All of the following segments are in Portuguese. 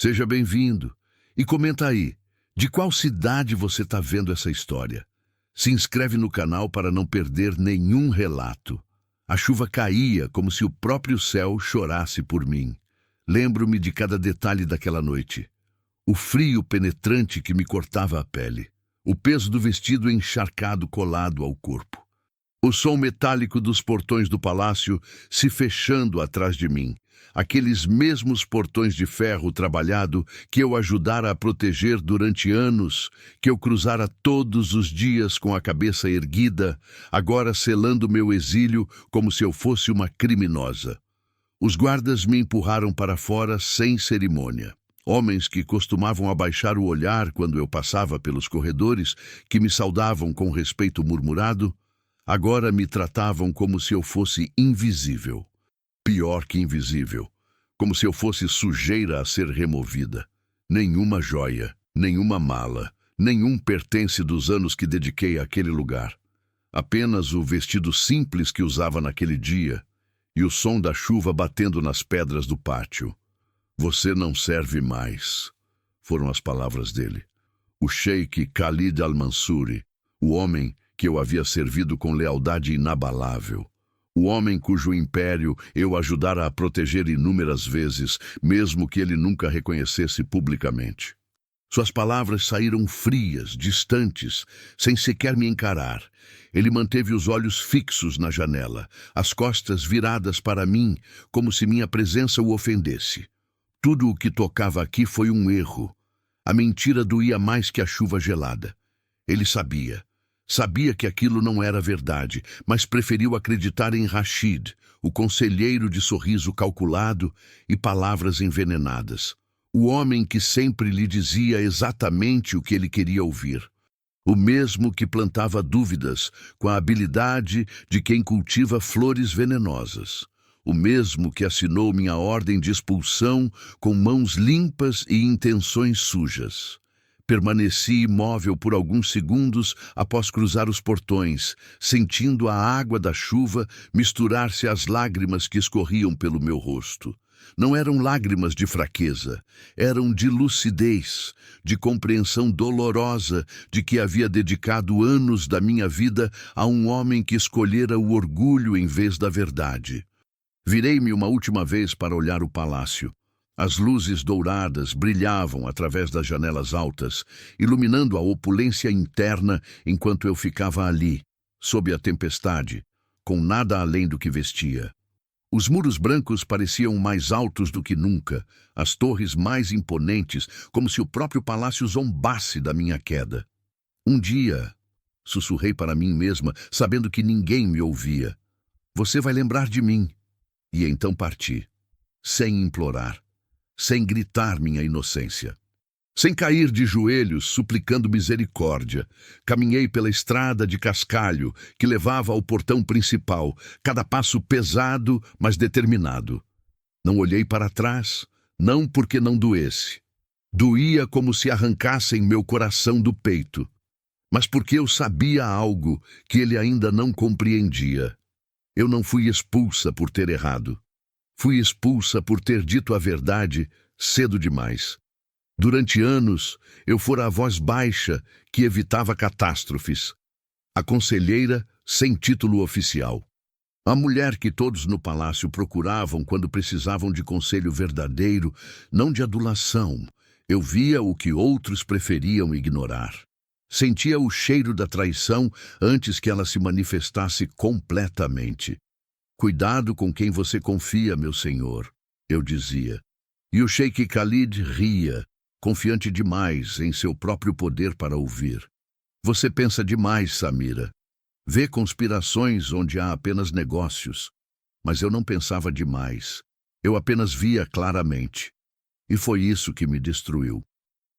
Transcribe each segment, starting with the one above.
Seja bem-vindo. E comenta aí, de qual cidade você está vendo essa história? Se inscreve no canal para não perder nenhum relato. A chuva caía como se o próprio céu chorasse por mim. Lembro-me de cada detalhe daquela noite. O frio penetrante que me cortava a pele. O peso do vestido encharcado colado ao corpo. O som metálico dos portões do palácio se fechando atrás de mim. Aqueles mesmos portões de ferro trabalhado que eu ajudara a proteger durante anos, que eu cruzara todos os dias com a cabeça erguida, agora selando meu exílio como se eu fosse uma criminosa. Os guardas me empurraram para fora sem cerimônia. Homens que costumavam abaixar o olhar quando eu passava pelos corredores, que me saudavam com respeito murmurado, agora me tratavam como se eu fosse invisível. Pior que invisível, como se eu fosse sujeira a ser removida. Nenhuma joia, nenhuma mala, nenhum pertence dos anos que dediquei àquele lugar. Apenas o vestido simples que usava naquele dia e o som da chuva batendo nas pedras do pátio. Você não serve mais, foram as palavras dele. O Sheik Khalid al-Mansuri, o homem que eu havia servido com lealdade inabalável. O homem cujo império eu ajudara a proteger inúmeras vezes, mesmo que ele nunca reconhecesse publicamente. Suas palavras saíram frias, distantes, sem sequer me encarar. Ele manteve os olhos fixos na janela, as costas viradas para mim, como se minha presença o ofendesse. Tudo o que tocava aqui foi um erro. A mentira doía mais que a chuva gelada. Ele sabia. Sabia que aquilo não era verdade, mas preferiu acreditar em Rashid, o conselheiro de sorriso calculado e palavras envenenadas. O homem que sempre lhe dizia exatamente o que ele queria ouvir. O mesmo que plantava dúvidas com a habilidade de quem cultiva flores venenosas. O mesmo que assinou minha ordem de expulsão com mãos limpas e intenções sujas. Permaneci imóvel por alguns segundos após cruzar os portões, sentindo a água da chuva misturar-se às lágrimas que escorriam pelo meu rosto. Não eram lágrimas de fraqueza, eram de lucidez, de compreensão dolorosa de que havia dedicado anos da minha vida a um homem que escolhera o orgulho em vez da verdade. Virei-me uma última vez para olhar o palácio. As luzes douradas brilhavam através das janelas altas, iluminando a opulência interna enquanto eu ficava ali, sob a tempestade, com nada além do que vestia. Os muros brancos pareciam mais altos do que nunca, as torres mais imponentes, como se o próprio palácio zombasse da minha queda. Um dia, sussurrei para mim mesma, sabendo que ninguém me ouvia. Você vai lembrar de mim. E então parti, sem implorar. Sem gritar minha inocência. Sem cair de joelhos, suplicando misericórdia, caminhei pela estrada de cascalho que levava ao portão principal, cada passo pesado, mas determinado. Não olhei para trás, não porque não doesse. Doía como se arrancassem meu coração do peito, mas porque eu sabia algo que ele ainda não compreendia. Eu não fui expulsa por ter errado. Fui expulsa por ter dito a verdade cedo demais. Durante anos, eu fora a voz baixa que evitava catástrofes. A conselheira sem título oficial. A mulher que todos no palácio procuravam quando precisavam de conselho verdadeiro, não de adulação. Eu via o que outros preferiam ignorar. Sentia o cheiro da traição antes que ela se manifestasse completamente. Cuidado com quem você confia, meu senhor, eu dizia. E o Sheik Khalid ria, confiante demais em seu próprio poder para ouvir. Você pensa demais, Samira. Vê conspirações onde há apenas negócios. Mas eu não pensava demais. Eu apenas via claramente. E foi isso que me destruiu.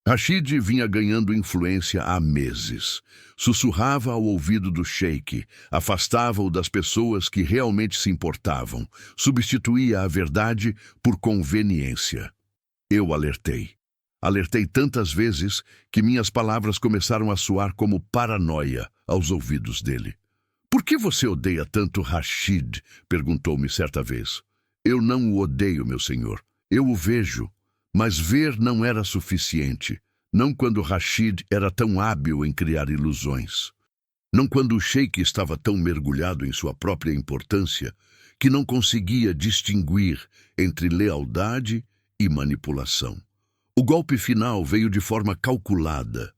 Rashid vinha ganhando influência há meses. Sussurrava ao ouvido do sheik, afastava-o das pessoas que realmente se importavam, substituía a verdade por conveniência. Eu alertei. Alertei tantas vezes que minhas palavras começaram a soar como paranoia aos ouvidos dele. "Por que você odeia tanto Rashid?" perguntou-me certa vez. "Eu não o odeio, meu senhor. Eu o vejo. Mas ver não era suficiente, não quando Rashid era tão hábil em criar ilusões. Não quando o sheik estava tão mergulhado em sua própria importância que não conseguia distinguir entre lealdade e manipulação. O golpe final veio de forma calculada.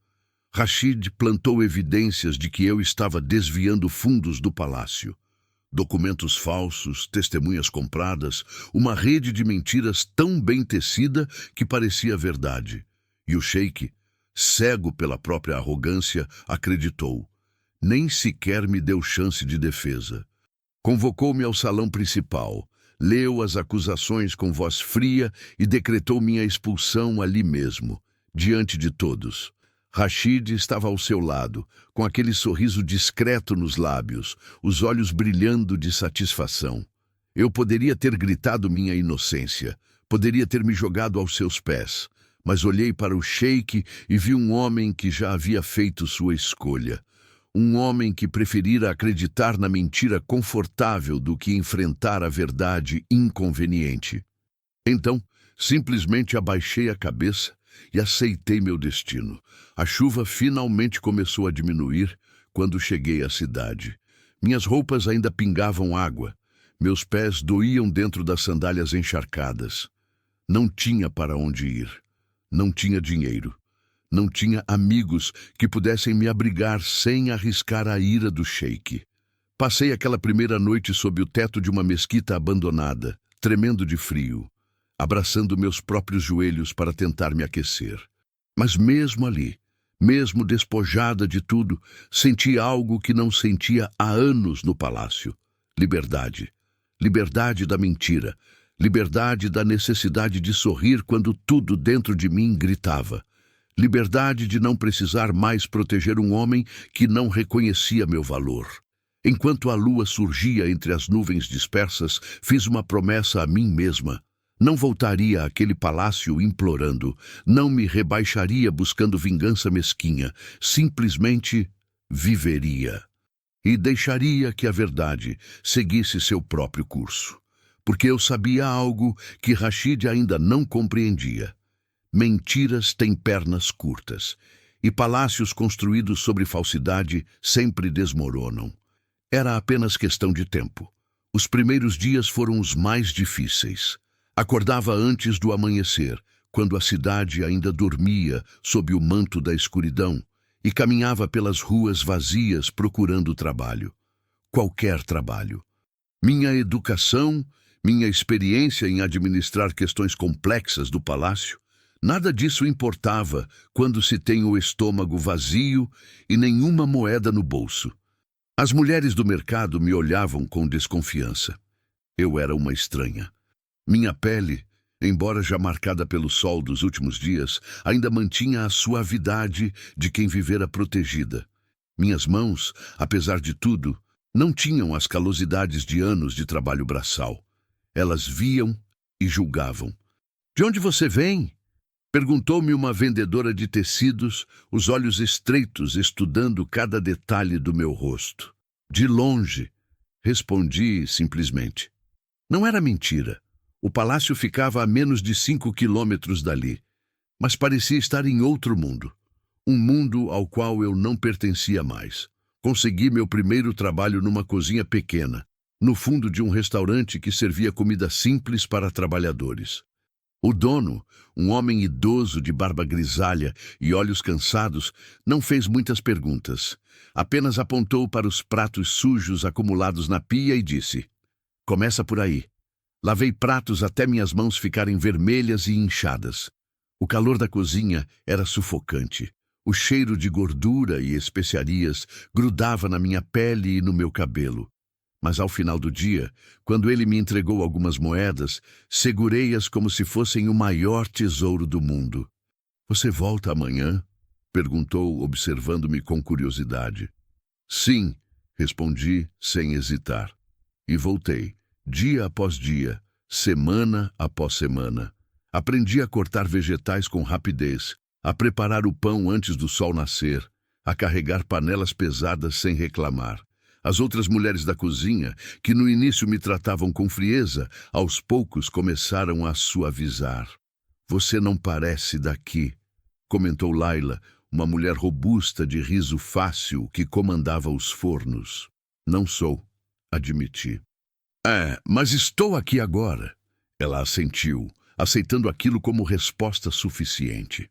Rashid plantou evidências de que eu estava desviando fundos do palácio. Documentos falsos, testemunhas compradas, uma rede de mentiras tão bem tecida que parecia verdade. E o sheik, cego pela própria arrogância, acreditou. Nem sequer me deu chance de defesa. Convocou-me ao salão principal, leu as acusações com voz fria e decretou minha expulsão ali mesmo, diante de todos. Rashid estava ao seu lado, com aquele sorriso discreto nos lábios, os olhos brilhando de satisfação. Eu poderia ter gritado minha inocência, poderia ter me jogado aos seus pés, mas olhei para o sheik e vi um homem que já havia feito sua escolha. Um homem que preferira acreditar na mentira confortável do que enfrentar a verdade inconveniente. Então, simplesmente abaixei a cabeça e aceitei meu destino. A chuva finalmente começou a diminuir quando cheguei à cidade. Minhas roupas ainda pingavam água. Meus pés doíam dentro das sandálias encharcadas. Não tinha para onde ir. Não tinha dinheiro. Não tinha amigos que pudessem me abrigar sem arriscar a ira do sheik. Passei aquela primeira noite sob o teto de uma mesquita abandonada, tremendo de frio, abraçando meus próprios joelhos para tentar me aquecer. Mas mesmo ali, mesmo despojada de tudo, senti algo que não sentia há anos no palácio. Liberdade. Liberdade da mentira. Liberdade da necessidade de sorrir quando tudo dentro de mim gritava. Liberdade de não precisar mais proteger um homem que não reconhecia meu valor. Enquanto a lua surgia entre as nuvens dispersas, fiz uma promessa a mim mesma. Não voltaria àquele palácio implorando, não me rebaixaria buscando vingança mesquinha, simplesmente viveria. E deixaria que a verdade seguisse seu próprio curso. Porque eu sabia algo que Rashid ainda não compreendia. Mentiras têm pernas curtas, e palácios construídos sobre falsidade sempre desmoronam. Era apenas questão de tempo. Os primeiros dias foram os mais difíceis. Acordava antes do amanhecer, quando a cidade ainda dormia sob o manto da escuridão, e caminhava pelas ruas vazias procurando trabalho. Qualquer trabalho. Minha educação, minha experiência em administrar questões complexas do palácio, nada disso importava quando se tem o estômago vazio e nenhuma moeda no bolso. As mulheres do mercado me olhavam com desconfiança. Eu era uma estranha. Minha pele, embora já marcada pelo sol dos últimos dias, ainda mantinha a suavidade de quem vivera protegida. Minhas mãos, apesar de tudo, não tinham as calosidades de anos de trabalho braçal. Elas viam e julgavam. "De onde você vem?" Perguntou-me uma vendedora de tecidos, os olhos estreitos estudando cada detalhe do meu rosto. "De longe", respondi simplesmente. Não era mentira. O palácio ficava a menos de 5 quilômetros dali, mas parecia estar em outro mundo. Um mundo ao qual eu não pertencia mais. Consegui meu primeiro trabalho numa cozinha pequena, no fundo de um restaurante que servia comida simples para trabalhadores. O dono, um homem idoso de barba grisalha e olhos cansados, não fez muitas perguntas. Apenas apontou para os pratos sujos acumulados na pia e disse: "Começa por aí." Lavei pratos até minhas mãos ficarem vermelhas e inchadas. O calor da cozinha era sufocante. O cheiro de gordura e especiarias grudava na minha pele e no meu cabelo. Mas ao final do dia, quando ele me entregou algumas moedas, segurei-as como se fossem o maior tesouro do mundo. "Você volta amanhã?" perguntou, observando-me com curiosidade. "Sim", respondi sem hesitar. E voltei, dia após dia, semana após semana. Aprendi a cortar vegetais com rapidez, a preparar o pão antes do sol nascer, a carregar panelas pesadas sem reclamar. As outras mulheres da cozinha, que no início me tratavam com frieza, aos poucos começaram a suavizar. Você não parece daqui, comentou Laila, uma mulher robusta de riso fácil que comandava os fornos. Não sou, admiti. Mas estou aqui agora. Ela assentiu, aceitando aquilo como resposta suficiente.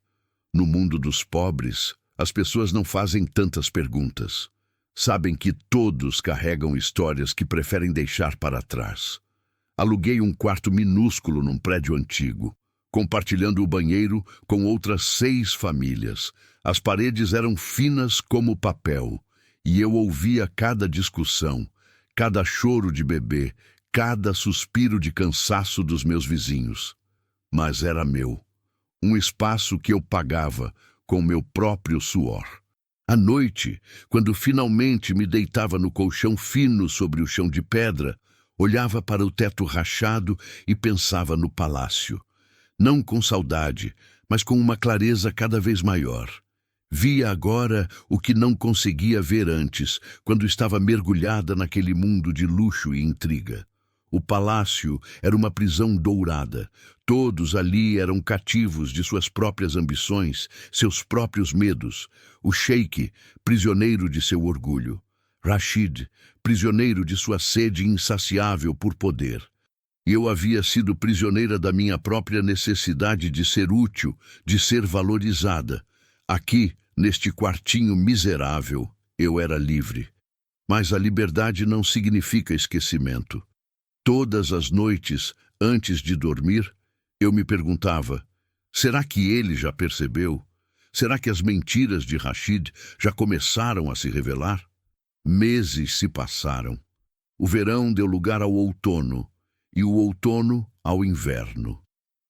No mundo dos pobres, as pessoas não fazem tantas perguntas. Sabem que todos carregam histórias que preferem deixar para trás. Aluguei um quarto minúsculo num prédio antigo, compartilhando o banheiro com outras 6 famílias. As paredes eram finas como papel, e eu ouvia cada discussão, cada choro de bebê, cada suspiro de cansaço dos meus vizinhos. Mas era meu, um espaço que eu pagava com meu próprio suor. À noite, quando finalmente me deitava no colchão fino sobre o chão de pedra, olhava para o teto rachado e pensava no palácio. Não com saudade, mas com uma clareza cada vez maior. Via agora o que não conseguia ver antes, quando estava mergulhada naquele mundo de luxo e intriga. O palácio era uma prisão dourada. Todos ali eram cativos de suas próprias ambições, seus próprios medos. O sheik, prisioneiro de seu orgulho. Rashid, prisioneiro de sua sede insaciável por poder. E eu havia sido prisioneira da minha própria necessidade de ser útil, de ser valorizada. Aqui, neste quartinho miserável, eu era livre. Mas a liberdade não significa esquecimento. Todas as noites, antes de dormir, eu me perguntava, será que ele já percebeu? Será que as mentiras de Rashid já começaram a se revelar? Meses se passaram. O verão deu lugar ao outono, e o outono ao inverno.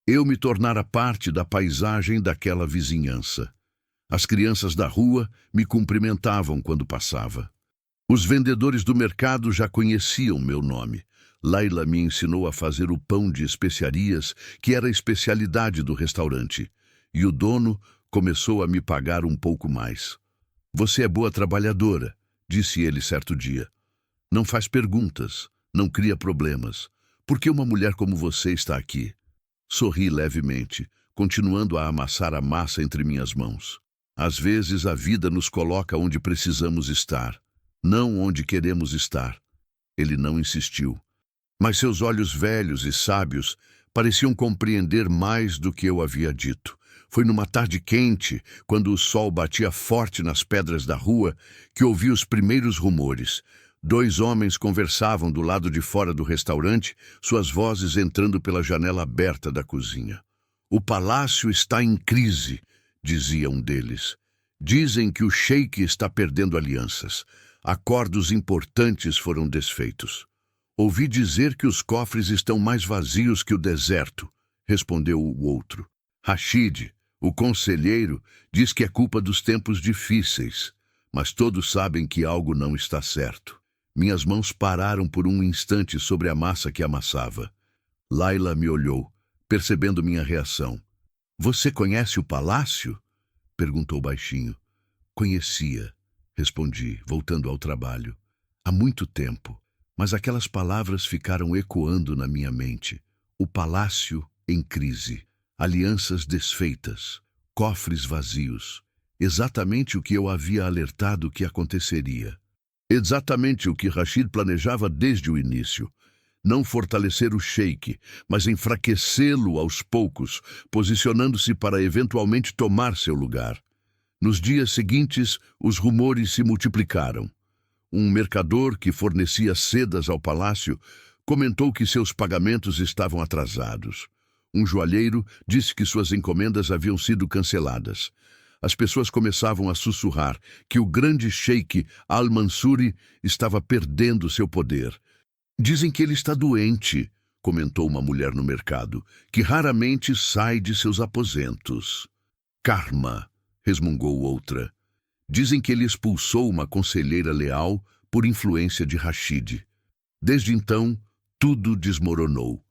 Eu me tornara parte da paisagem daquela vizinhança. As crianças da rua me cumprimentavam quando passava. Os vendedores do mercado já conheciam meu nome. Laila me ensinou a fazer o pão de especiarias, que era a especialidade do restaurante. E o dono começou a me pagar um pouco mais. Você é boa trabalhadora, disse ele certo dia. Não faz perguntas, não cria problemas. Por que uma mulher como você está aqui? Sorri levemente, continuando a amassar a massa entre minhas mãos. Às vezes a vida nos coloca onde precisamos estar, não onde queremos estar. Ele não insistiu. Mas seus olhos velhos e sábios pareciam compreender mais do que eu havia dito. Foi numa tarde quente, quando o sol batia forte nas pedras da rua, que ouvi os primeiros rumores. 2 homens conversavam do lado de fora do restaurante, suas vozes entrando pela janela aberta da cozinha. O palácio está em crise, dizia um deles. Dizem que o sheik está perdendo alianças. Acordos importantes foram desfeitos. Ouvi dizer que os cofres estão mais vazios que o deserto, respondeu o outro. Rashid, o conselheiro, diz que é culpa dos tempos difíceis, mas todos sabem que algo não está certo. Minhas mãos pararam por um instante sobre a massa que amassava. Laila me olhou, percebendo minha reação. Você conhece o palácio? Perguntou baixinho. Conhecia, respondi, voltando ao trabalho. Há muito tempo. Mas aquelas palavras ficaram ecoando na minha mente. O palácio em crise, alianças desfeitas, cofres vazios. Exatamente o que eu havia alertado que aconteceria. Exatamente o que Rashid planejava desde o início. Não fortalecer o sheik, mas enfraquecê-lo aos poucos, posicionando-se para eventualmente tomar seu lugar. Nos dias seguintes, os rumores se multiplicaram. Um mercador que fornecia sedas ao palácio comentou que seus pagamentos estavam atrasados. Um joalheiro disse que suas encomendas haviam sido canceladas. As pessoas começavam a sussurrar que o grande sheik Al-Mansuri estava perdendo seu poder. Dizem que ele está doente, comentou uma mulher no mercado, que raramente sai de seus aposentos. Karma, resmungou outra. Dizem que ele expulsou uma conselheira leal por influência de Rashid. Desde então, tudo desmoronou.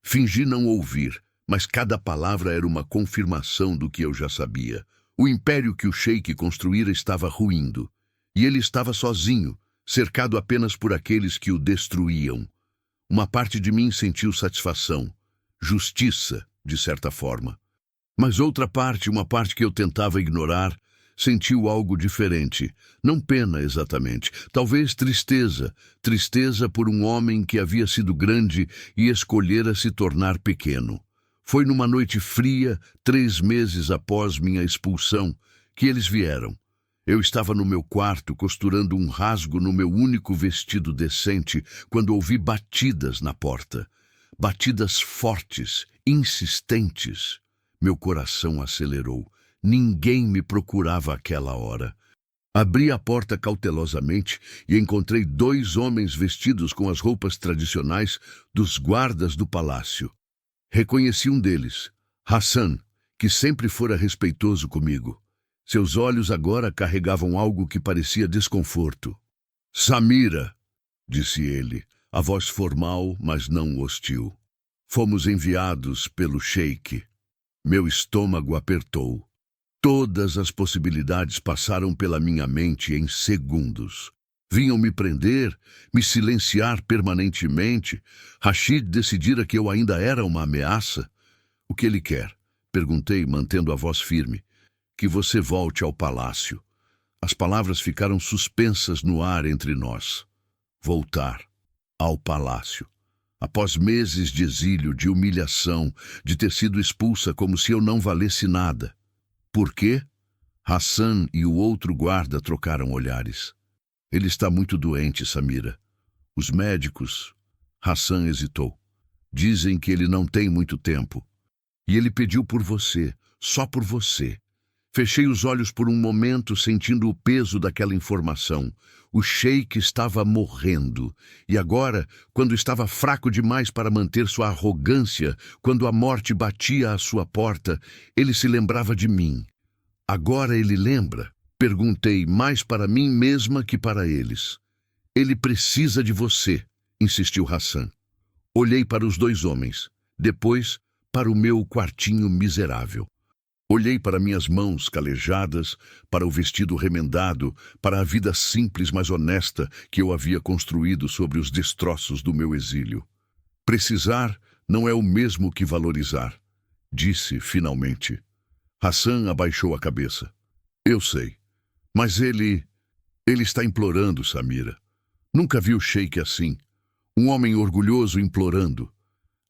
Fingi não ouvir, mas cada palavra era uma confirmação do que eu já sabia. O império que o sheik construíra estava ruindo, e ele estava sozinho, cercado apenas por aqueles que o destruíam. Uma parte de mim sentiu satisfação, justiça, de certa forma. Mas outra parte, uma parte que eu tentava ignorar, sentiu algo diferente. Não pena exatamente, talvez tristeza. Tristeza por um homem que havia sido grande e escolhera se tornar pequeno. Foi numa noite fria, 3 meses após minha expulsão, que eles vieram. Eu estava no meu quarto costurando um rasgo no meu único vestido decente quando ouvi batidas na porta. Batidas fortes, insistentes. Meu coração acelerou. Ninguém me procurava àquela hora. Abri a porta cautelosamente e encontrei 2 homens vestidos com as roupas tradicionais dos guardas do palácio. Reconheci um deles, Hassan, que sempre fora respeitoso comigo. Seus olhos agora carregavam algo que parecia desconforto. Samira, disse ele, a voz formal, mas não hostil. Fomos enviados pelo sheik. Meu estômago apertou. Todas as possibilidades passaram pela minha mente em segundos. Vinham me prender, me silenciar permanentemente. Rashid decidira que eu ainda era uma ameaça. O que ele quer? Perguntei, mantendo a voz firme. Que você volte ao palácio. As palavras ficaram suspensas no ar entre nós. Voltar ao palácio. Após meses de exílio, de humilhação, de ter sido expulsa como se eu não valesse nada. Por quê? Hassan e o outro guarda trocaram olhares. Ele está muito doente, Samira. Os médicos... Hassan hesitou. Dizem que ele não tem muito tempo. E ele pediu por você, só por você. Fechei os olhos por um momento, sentindo o peso daquela informação. O sheik estava morrendo. E agora, quando estava fraco demais para manter sua arrogância, quando a morte batia à sua porta, ele se lembrava de mim. Agora ele lembra? Perguntei, mais para mim mesma que para eles. Ele precisa de você, insistiu Hassan. Olhei para os 2 homens, depois para o meu quartinho miserável. Olhei para minhas mãos calejadas, para o vestido remendado, para a vida simples, mas honesta que eu havia construído sobre os destroços do meu exílio. Precisar não é o mesmo que valorizar, disse finalmente. Hassan abaixou a cabeça. Eu sei, mas ele está implorando, Samira. Nunca vi o sheik assim. Um homem orgulhoso implorando.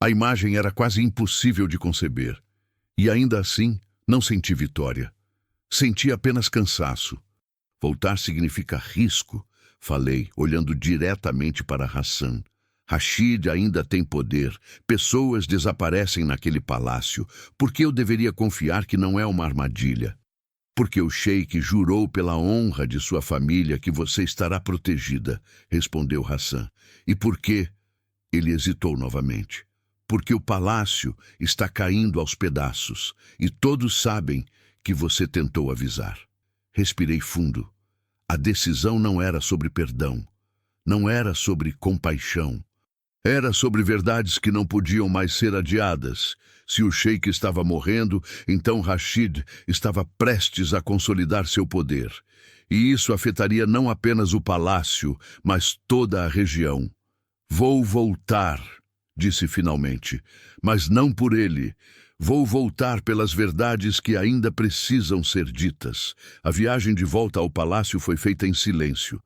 A imagem era quase impossível de conceber. E ainda assim, não senti vitória. Senti apenas cansaço. Voltar significa risco, falei, olhando diretamente para Hassan. Rashid ainda tem poder. Pessoas desaparecem naquele palácio. Por que eu deveria confiar que não é uma armadilha? Porque o sheik jurou pela honra de sua família que você estará protegida, respondeu Hassan. E por quê? Ele hesitou novamente. Porque o palácio está caindo aos pedaços e todos sabem que você tentou avisar. Respirei fundo. A decisão não era sobre perdão, não era sobre compaixão. Era sobre verdades que não podiam mais ser adiadas. Se o sheik estava morrendo, então Rashid estava prestes a consolidar seu poder. E isso afetaria não apenas o palácio, mas toda a região. Vou voltar, disse finalmente, mas não por ele. Vou voltar pelas verdades que ainda precisam ser ditas. A viagem de volta ao palácio foi feita em silêncio.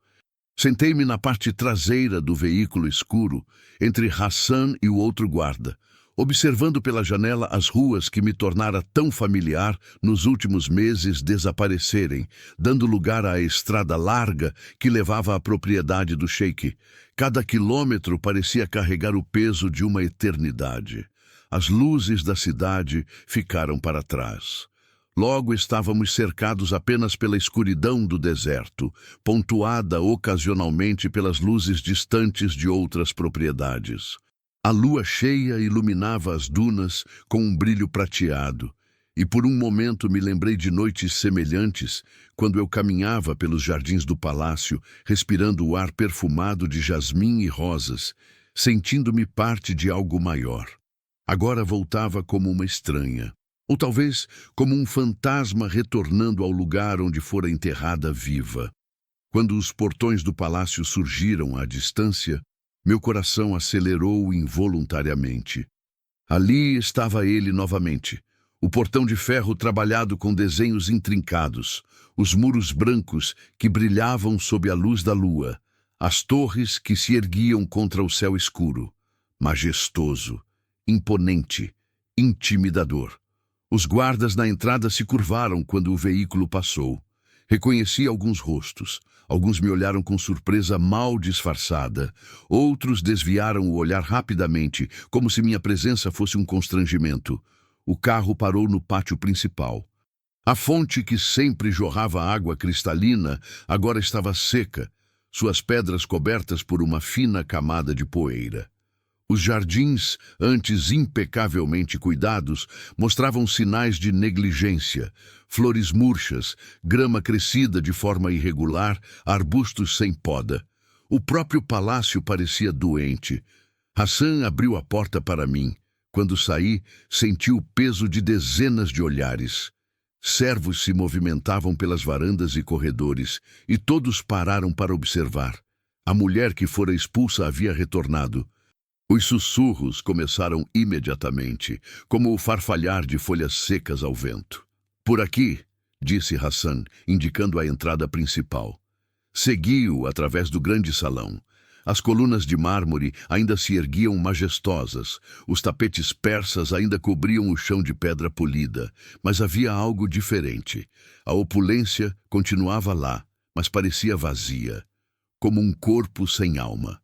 Sentei-me na parte traseira do veículo escuro, entre Hassan e o outro guarda, observando pela janela as ruas que me tornara tão familiar nos últimos meses desaparecerem, dando lugar à estrada larga que levava à propriedade do sheik. Cada quilômetro parecia carregar o peso de uma eternidade. As luzes da cidade ficaram para trás. Logo estávamos cercados apenas pela escuridão do deserto, pontuada ocasionalmente pelas luzes distantes de outras propriedades. A lua cheia iluminava as dunas com um brilho prateado, e por um momento me lembrei de noites semelhantes, quando eu caminhava pelos jardins do palácio, respirando o ar perfumado de jasmim e rosas, sentindo-me parte de algo maior. Agora voltava como uma estranha. Ou talvez como um fantasma retornando ao lugar onde fora enterrada viva. Quando os portões do palácio surgiram à distância, meu coração acelerou involuntariamente. Ali estava ele novamente, O portão de ferro trabalhado com desenhos intrincados, os muros brancos que brilhavam sob a luz da lua, as torres que se erguiam contra o céu escuro, majestoso, imponente, intimidador. Os guardas na entrada se curvaram quando o veículo passou. Reconheci alguns rostos. Alguns me olharam com surpresa mal disfarçada. Outros desviaram o olhar rapidamente, como se minha presença fosse um constrangimento. O carro parou no pátio principal. A fonte que sempre jorrava água cristalina agora estava seca, suas pedras cobertas por uma fina camada de poeira. Os jardins, antes impecavelmente cuidados, mostravam sinais de negligência. Flores murchas, grama crescida de forma irregular, arbustos sem poda. O próprio palácio parecia doente. Hassan abriu a porta para mim. Quando saí, senti o peso de dezenas de olhares. Servos se movimentavam pelas varandas e corredores, e todos pararam para observar. A mulher que fora expulsa havia retornado. Os sussurros começaram imediatamente, como o farfalhar de folhas secas ao vento. "Por aqui", disse Hassan, indicando a entrada principal. Segui-o através do grande salão. As colunas de mármore ainda se erguiam majestosas, os tapetes persas ainda cobriam o chão de pedra polida, mas havia algo diferente. A opulência continuava lá, mas parecia vazia, como um corpo sem alma.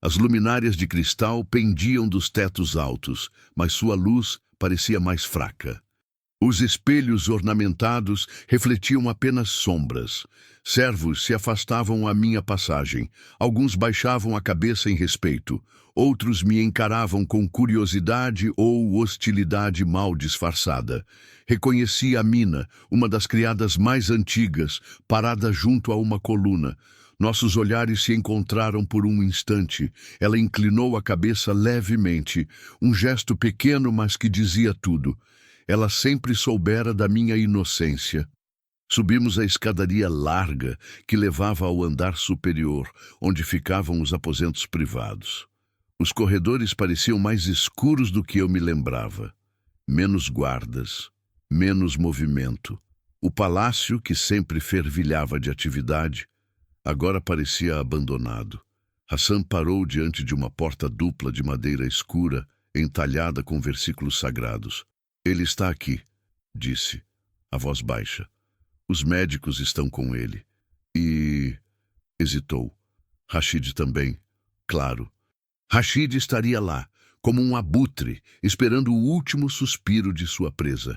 As luminárias de cristal pendiam dos tetos altos, mas sua luz parecia mais fraca. Os espelhos ornamentados refletiam apenas sombras. Servos se afastavam à minha passagem. Alguns baixavam a cabeça em respeito. Outros me encaravam com curiosidade ou hostilidade mal disfarçada. Reconheci Amina, uma das criadas mais antigas, parada junto a uma coluna. Nossos olhares se encontraram por um instante. Ela inclinou a cabeça levemente, um gesto pequeno, mas que dizia tudo. Ela sempre soubera da minha inocência. Subimos a escadaria larga que levava ao andar superior, onde ficavam os aposentos privados. Os corredores pareciam mais escuros do que eu me lembrava. Menos guardas, menos movimento. O palácio, que sempre fervilhava de atividade, agora parecia abandonado. Hassan parou diante de uma porta dupla de madeira escura, entalhada com versículos sagrados. "Ele está aqui", disse, a voz baixa. "Os médicos estão com ele." E... hesitou. Rashid também. Claro. Rashid estaria lá, como um abutre, esperando o último suspiro de sua presa.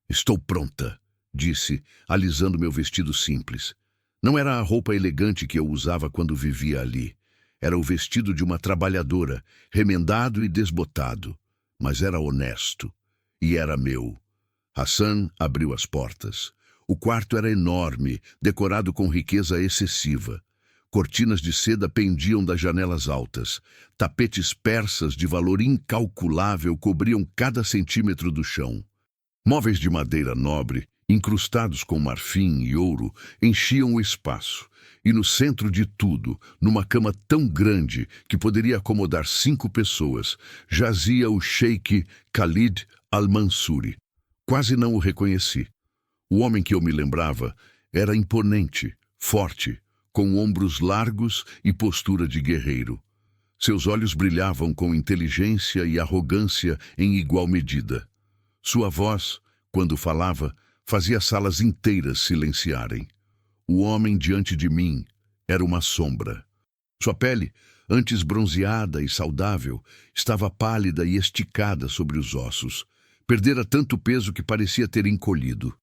"Estou pronta", disse, alisando meu vestido simples. Não era a roupa elegante que eu usava quando vivia ali. Era o vestido de uma trabalhadora, remendado e desbotado. Mas era honesto. E era meu. Hassan abriu as portas. O quarto era enorme, decorado com riqueza excessiva. Cortinas de seda pendiam das janelas altas. Tapetes persas de valor incalculável cobriam cada centímetro do chão. Móveis de madeira nobre, incrustados com marfim e ouro, enchiam o espaço. E no centro de tudo, numa cama tão grande que poderia acomodar 5 pessoas, jazia o sheik Khalid al-Mansuri. Quase não o reconheci. O homem que eu me lembrava era imponente, forte, com ombros largos e postura de guerreiro. Seus olhos brilhavam com inteligência e arrogância em igual medida. Sua voz, quando falava, fazia salas inteiras silenciarem. O homem diante de mim era uma sombra. Sua pele, antes bronzeada e saudável, estava pálida e esticada sobre os ossos. Perdera tanto peso que parecia ter encolhido.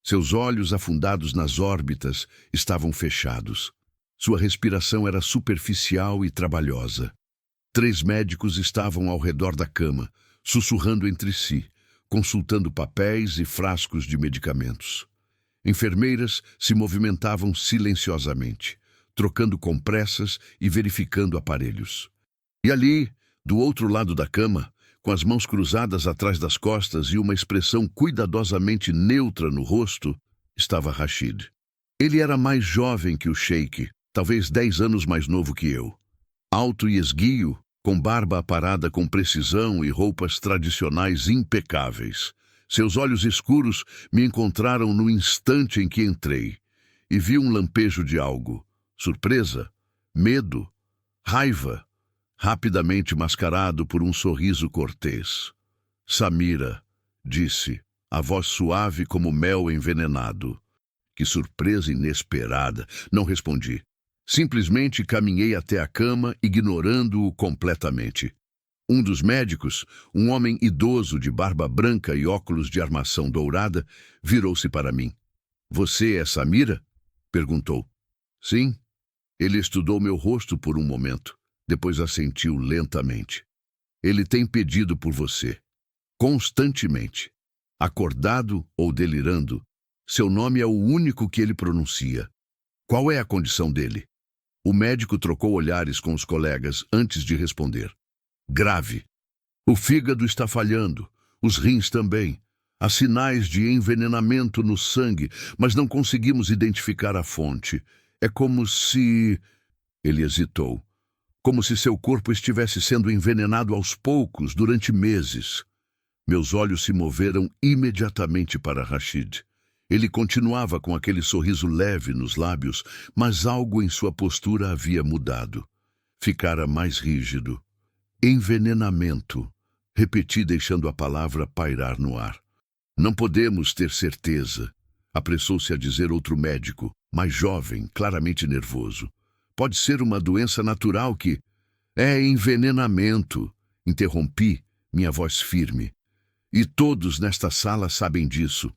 Seus olhos, afundados nas órbitas, estavam fechados. Sua respiração era superficial e trabalhosa. 3 médicos estavam ao redor da cama, sussurrando entre si, consultando papéis e frascos de medicamentos. Enfermeiras se movimentavam silenciosamente, trocando compressas e verificando aparelhos. E ali, do outro lado da cama, com as mãos cruzadas atrás das costas e uma expressão cuidadosamente neutra no rosto, estava Rashid. Ele era mais jovem que o sheik, talvez 10 anos mais novo que eu. Alto e esguio, com barba aparada com precisão e roupas tradicionais impecáveis. Seus olhos escuros me encontraram no instante em que entrei e vi um lampejo de algo. Surpresa, medo, raiva, rapidamente mascarado por um sorriso cortês. Samira, disse, a voz suave como mel envenenado. Que surpresa inesperada! Não respondi. Simplesmente caminhei até a cama, ignorando-o completamente. Um dos médicos, um homem idoso de barba branca e óculos de armação dourada, virou-se para mim. Você é Samira? Perguntou. Sim. Ele estudou meu rosto por um momento, depois assentiu lentamente. Ele tem pedido por você. Constantemente. Acordado ou delirando, seu nome é o único que ele pronuncia. Qual é a condição dele? O médico trocou olhares com os colegas antes de responder. Grave. O fígado está falhando, os rins também. Há sinais de envenenamento no sangue, mas não conseguimos identificar a fonte. É como se... Ele hesitou. Como se seu corpo estivesse sendo envenenado aos poucos durante meses. Meus olhos se moveram imediatamente para Rashid. Ele continuava com aquele sorriso leve nos lábios, mas algo em sua postura havia mudado. Ficara mais rígido. Envenenamento, repeti deixando a palavra pairar no ar. Não podemos ter certeza, apressou-se a dizer outro médico, mais jovem, claramente nervoso. Pode ser uma doença natural que... É envenenamento, interrompi, minha voz firme. E todos nesta sala sabem disso.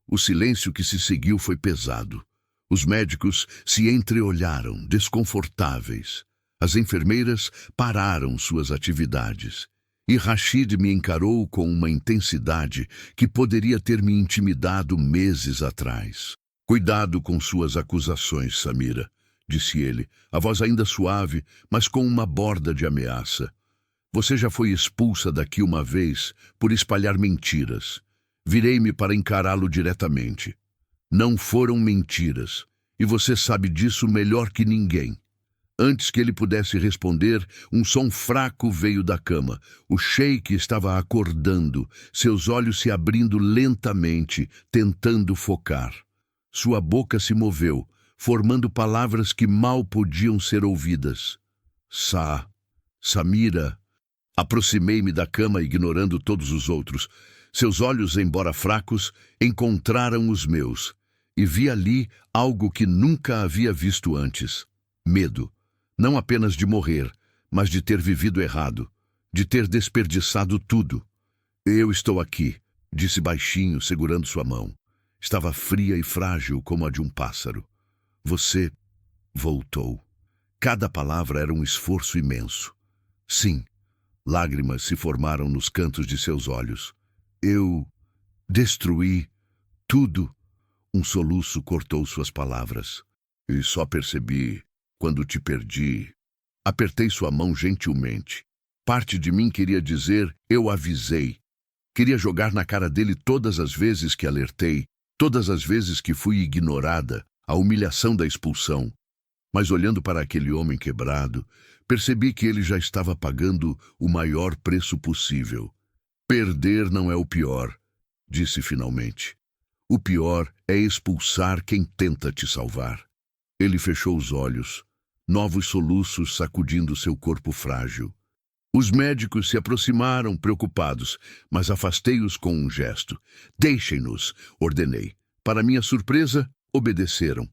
O silêncio que se seguiu foi pesado. Os médicos se entreolharam, desconfortáveis. As enfermeiras pararam suas atividades. E Rashid me encarou com uma intensidade que poderia ter me intimidado meses atrás. Cuidado com suas acusações, Samira, disse ele, a voz ainda suave, mas com uma borda de ameaça. Você já foi expulsa daqui uma vez por espalhar mentiras. Virei-me para encará-lo diretamente. Não foram mentiras, e você sabe disso melhor que ninguém. Antes que ele pudesse responder, um som fraco veio da cama. O sheik estava acordando, seus olhos se abrindo lentamente, tentando focar. Sua boca se moveu, formando palavras que mal podiam ser ouvidas. Samira. Aproximei-me da cama, ignorando todos os outros. Seus olhos, embora fracos, encontraram os meus, e vi ali algo que nunca havia visto antes. Medo. Não apenas de morrer, mas de ter vivido errado, de ter desperdiçado tudo. Eu estou aqui, disse baixinho, segurando sua mão. Estava fria e frágil como a de um pássaro. Você voltou. Cada palavra era um esforço imenso. Sim, lágrimas se formaram nos cantos de seus olhos. Eu destruí tudo. Um soluço cortou suas palavras. E só percebi quando te perdi. Apertei sua mão gentilmente. Parte de mim queria dizer, eu avisei. Queria jogar na cara dele todas as vezes que alertei, todas as vezes que fui ignorada, a humilhação da expulsão. Mas olhando para aquele homem quebrado, percebi que ele já estava pagando o maior preço possível. Perder não é o pior, disse finalmente. O pior é expulsar quem tenta te salvar. Ele fechou os olhos, novos soluços sacudindo seu corpo frágil. Os médicos se aproximaram, preocupados, mas afastei-os com um gesto. Deixem-nos, ordenei. Para minha surpresa, obedeceram.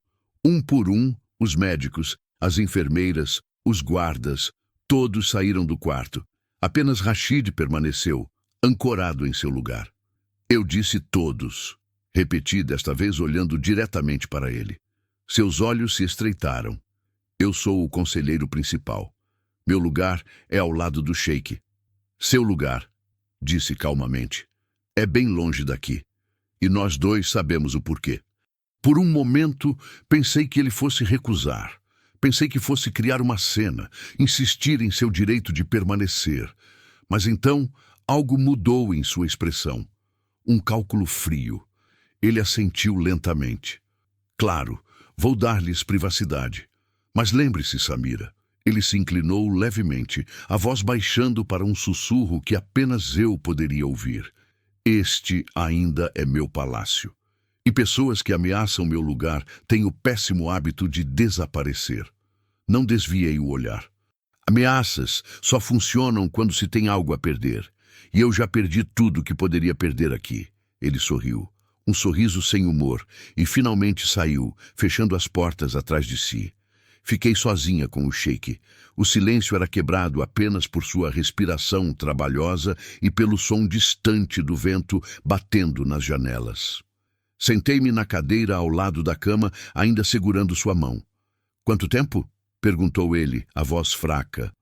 Um por um, os médicos, as enfermeiras, os guardas, todos saíram do quarto. Apenas Rashid permaneceu, ancorado em seu lugar. Eu disse todos, repeti desta vez olhando diretamente para ele. Seus olhos se estreitaram. Eu sou o conselheiro principal. Meu lugar é ao lado do sheik. Seu lugar, disse calmamente, é bem longe daqui. E nós dois sabemos o porquê. Por um momento, pensei que ele fosse recusar. Pensei que fosse criar uma cena, insistir em seu direito de permanecer. Mas então, algo mudou em sua expressão. Um cálculo frio. Ele assentiu lentamente. Claro, vou dar-lhes privacidade. Mas lembre-se, Samira. Ele se inclinou levemente, a voz baixando para um sussurro que apenas eu poderia ouvir. Este ainda é meu palácio. E pessoas que ameaçam meu lugar têm o péssimo hábito de desaparecer. Não desviei o olhar. Ameaças só funcionam quando se tem algo a perder. E eu já perdi tudo que poderia perder aqui. Ele sorriu. Um sorriso sem humor, e finalmente saiu, fechando as portas atrás de si. Fiquei sozinha com o sheik. O silêncio era quebrado apenas por sua respiração trabalhosa e pelo som distante do vento batendo nas janelas. Sentei-me na cadeira ao lado da cama, ainda segurando sua mão. "Quanto tempo?" perguntou ele, a voz fraca.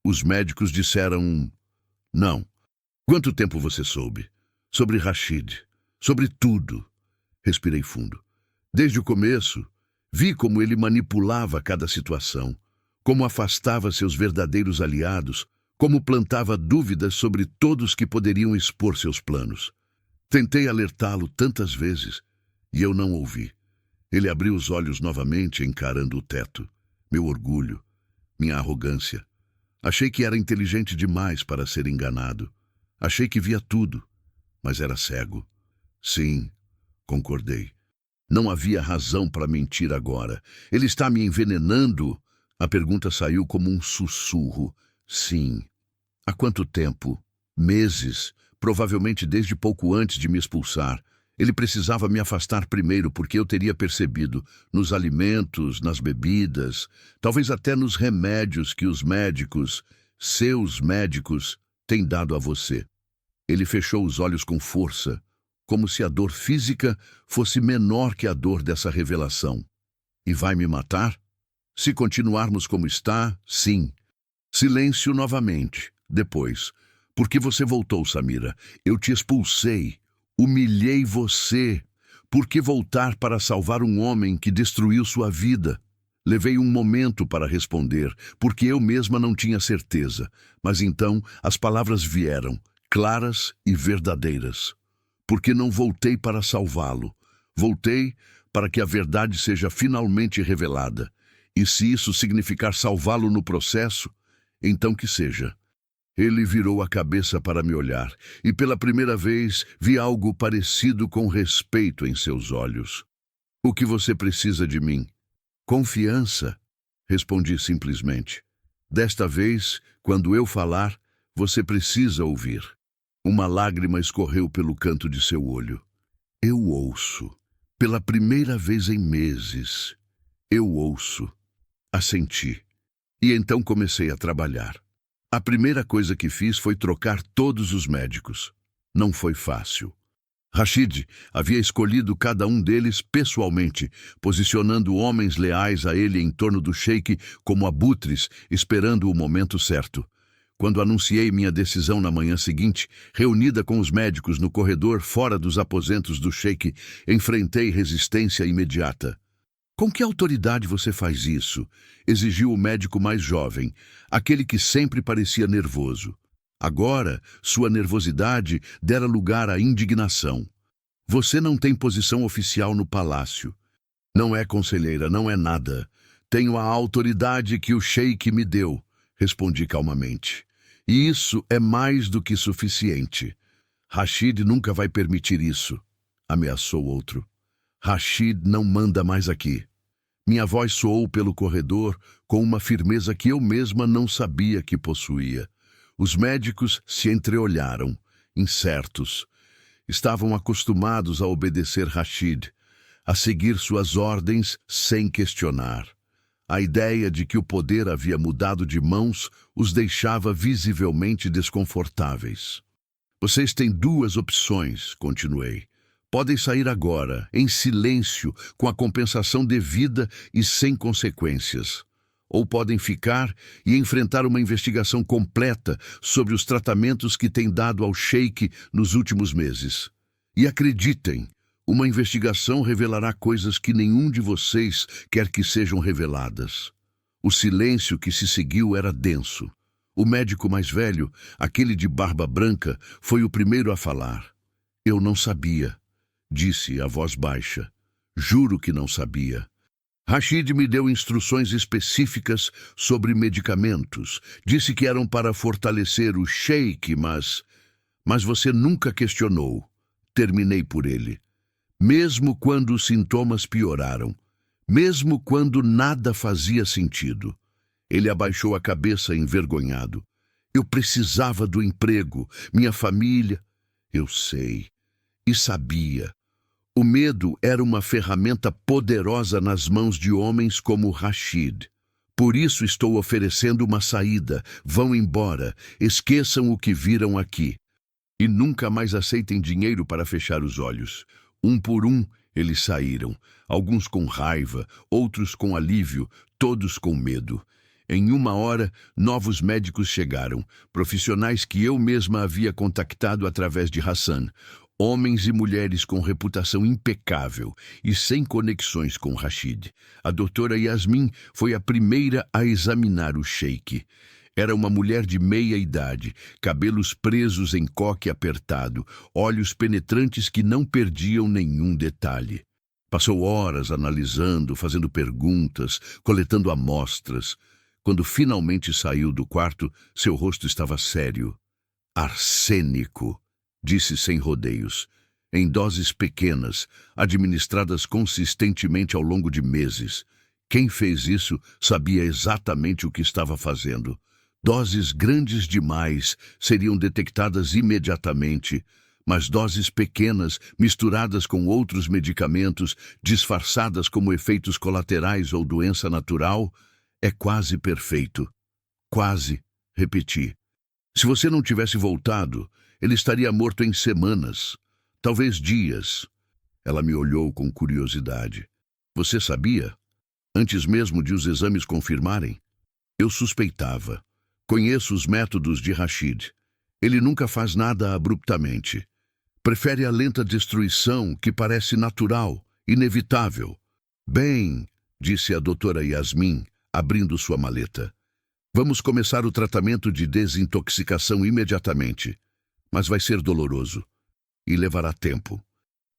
"Os médicos disseram... Não. Quanto tempo você soube? Sobre Rashid. Sobre tudo." Respirei fundo. Desde o começo, vi como ele manipulava cada situação, como afastava seus verdadeiros aliados, como plantava dúvidas sobre todos que poderiam expor seus planos. Tentei alertá-lo tantas vezes, e eu não ouvi. Ele abriu os olhos novamente, encarando o teto. Meu orgulho, minha arrogância. Achei que era inteligente demais para ser enganado. Achei que via tudo, mas era cego. Sim, concordei. Não havia razão para mentir agora. Ele está me envenenando? A pergunta saiu como um sussurro. Sim. Há quanto tempo? Meses. Provavelmente desde pouco antes de me expulsar. Ele precisava me afastar primeiro porque eu teria percebido, nos alimentos, nas bebidas, talvez até nos remédios que os médicos, seus médicos, têm dado a você. Ele fechou os olhos com força, como se a dor física fosse menor que a dor dessa revelação. E vai me matar? Se continuarmos como está, sim. Silêncio novamente. Depois. Por que você voltou, Samira? Eu te expulsei. Humilhei você. Por que voltar para salvar um homem que destruiu sua vida? Levei um momento para responder, porque eu mesma não tinha certeza. Mas então as palavras vieram, claras e verdadeiras. Porque não voltei para salvá-lo. Voltei para que a verdade seja finalmente revelada. E se isso significar salvá-lo no processo, então que seja. Ele virou a cabeça para me olhar, e pela primeira vez vi algo parecido com respeito em seus olhos. "O que você precisa de mim?" "Confiança", respondi simplesmente. "Desta vez, quando eu falar, você precisa ouvir." Uma lágrima escorreu pelo canto de seu olho. "Eu ouço. Pela primeira vez em meses. Eu ouço." Assenti. E então comecei a trabalhar. A primeira coisa que fiz foi trocar todos os médicos. Não foi fácil. Rashid havia escolhido cada um deles pessoalmente, posicionando homens leais a ele em torno do sheik como abutres, esperando o momento certo. Quando anunciei minha decisão na manhã seguinte, reunida com os médicos no corredor fora dos aposentos do sheik, enfrentei resistência imediata. "Com que autoridade você faz isso?" exigiu o médico mais jovem, aquele que sempre parecia nervoso. Agora, sua nervosidade dera lugar à indignação. "Você não tem posição oficial no palácio." "Não é conselheira, não é nada. Tenho a autoridade que o sheik me deu", respondi calmamente. "E isso é mais do que suficiente." "Rashid nunca vai permitir isso", ameaçou outro. "Rashid não manda mais aqui." Minha voz soou pelo corredor com uma firmeza que eu mesma não sabia que possuía. Os médicos se entreolharam, incertos. Estavam acostumados a obedecer Rashid, a seguir suas ordens sem questionar. A ideia de que o poder havia mudado de mãos os deixava visivelmente desconfortáveis. "Vocês têm duas opções", continuei. "Podem sair agora, em silêncio, com a compensação devida e sem consequências. Ou podem ficar e enfrentar uma investigação completa sobre os tratamentos que têm dado ao sheik nos últimos meses. E acreditem, uma investigação revelará coisas que nenhum de vocês quer que sejam reveladas." O silêncio que se seguiu era denso. O médico mais velho, aquele de barba branca, foi o primeiro a falar. "Eu não sabia", disse a voz baixa. "Juro que não sabia. Rashid me deu instruções específicas sobre medicamentos. Disse que eram para fortalecer o sheik, mas você nunca questionou." terminei por ele. Mesmo quando os sintomas pioraram, mesmo quando nada fazia sentido. Ele abaixou a cabeça envergonhado. Eu precisava do emprego, minha família. Eu sei. E sabia. O medo era uma ferramenta poderosa nas mãos de homens como Rashid. Por isso estou oferecendo uma saída. Vão embora. Esqueçam o que viram aqui. E nunca mais aceitem dinheiro para fechar os olhos. Um por um, eles saíram. Alguns com raiva, outros com alívio, todos com medo. Em 1 hora, novos médicos chegaram, profissionais que eu mesma havia contactado através de Hassan. Homens e mulheres com reputação impecável e sem conexões com Rashid. A doutora Yasmin foi a primeira a examinar o sheik. Era uma mulher de meia idade, cabelos presos em coque apertado, olhos penetrantes que não perdiam nenhum detalhe. Passou horas analisando, fazendo perguntas, coletando amostras. Quando finalmente saiu do quarto, seu rosto estava sério. Arsênico, disse sem rodeios, em doses pequenas, administradas consistentemente ao longo de meses. Quem fez isso sabia exatamente o que estava fazendo. Doses grandes demais seriam detectadas imediatamente, mas doses pequenas, misturadas com outros medicamentos, disfarçadas como efeitos colaterais ou doença natural, é quase perfeito. Quase, repeti. Se você não tivesse voltado, ele estaria morto em semanas, talvez dias. Ela me olhou com curiosidade. Você sabia? Antes mesmo de os exames confirmarem? Eu suspeitava. Conheço os métodos de Rashid. Ele nunca faz nada abruptamente. Prefere a lenta destruição que parece natural, inevitável. Bem, disse a doutora Yasmin, abrindo sua maleta. Vamos começar o tratamento de desintoxicação imediatamente. Mas vai ser doloroso. E levará tempo.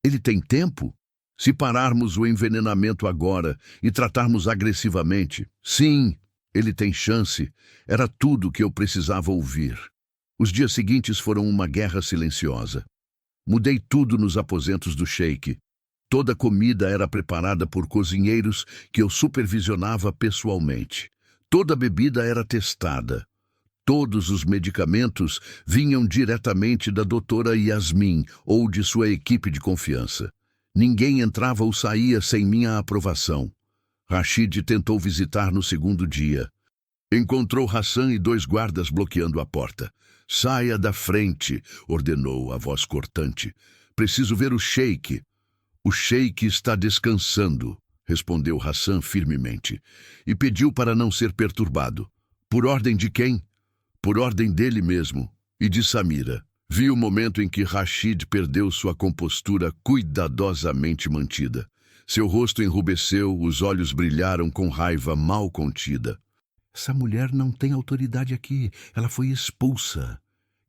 Ele tem tempo? Se pararmos o envenenamento agora e tratarmos agressivamente, sim, ele tem chance. Era tudo o que eu precisava ouvir. Os dias seguintes foram uma guerra silenciosa. Mudei tudo nos aposentos do sheik. Toda a comida era preparada por cozinheiros que eu supervisionava pessoalmente. Toda a bebida era testada. Todos os medicamentos vinham diretamente da doutora Yasmin ou de sua equipe de confiança. Ninguém entrava ou saía sem minha aprovação. Rashid tentou visitar no segundo dia. Encontrou Hassan e 2 guardas bloqueando a porta. Saia da frente, ordenou a voz cortante. Preciso ver o sheik. O sheik está descansando, respondeu Hassan firmemente, e pediu para não ser perturbado. Por ordem de quem? Por ordem dele mesmo, e de Samira. Vi o momento em que Rashid perdeu sua compostura cuidadosamente mantida. Seu rosto enrubesceu, os olhos brilharam com raiva mal contida. Essa mulher não tem autoridade aqui, ela foi expulsa.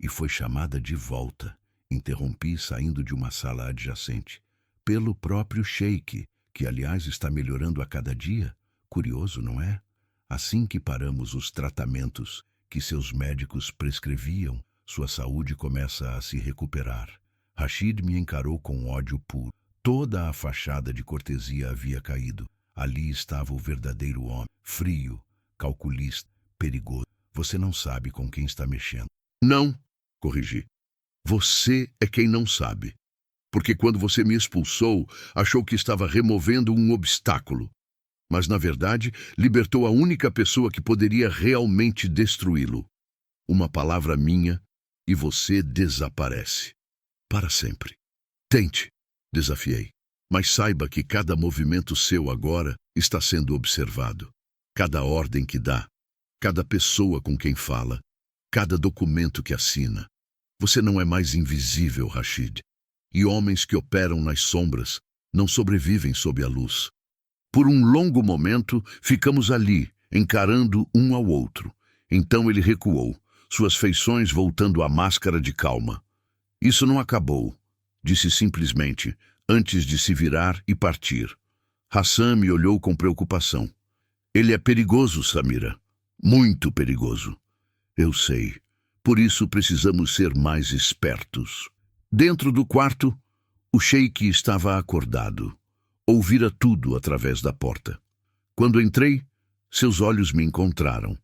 E foi chamada de volta, interrompi saindo de uma sala adjacente. Pelo próprio sheik, que aliás está melhorando a cada dia. Curioso, não é? Assim que paramos os tratamentos que seus médicos prescreviam, sua saúde começa a se recuperar. Rashid me encarou com ódio puro. Toda a fachada de cortesia havia caído. Ali estava o verdadeiro homem, frio, calculista, perigoso. Você não sabe com quem está mexendo. Não, corrigi. Você é quem não sabe. Porque quando você me expulsou, achou que estava removendo um obstáculo. Mas, na verdade, libertou a única pessoa que poderia realmente destruí-lo. Uma palavra minha e você desaparece. Para sempre. Tente, desafiei. Mas saiba que cada movimento seu agora está sendo observado. Cada ordem que dá, cada pessoa com quem fala, cada documento que assina. Você não é mais invisível, Rashid. E homens que operam nas sombras não sobrevivem sob a luz. Por um longo momento, ficamos ali, encarando um ao outro. Então ele recuou, suas feições voltando à máscara de calma. Isso não acabou, disse simplesmente, antes de se virar e partir. Hassan me olhou com preocupação. Ele é perigoso, Samira. Muito perigoso. Eu sei. Por isso precisamos ser mais espertos. Dentro do quarto, O sheik estava acordado. Ouvira tudo através da porta. Quando entrei, seus olhos me encontraram.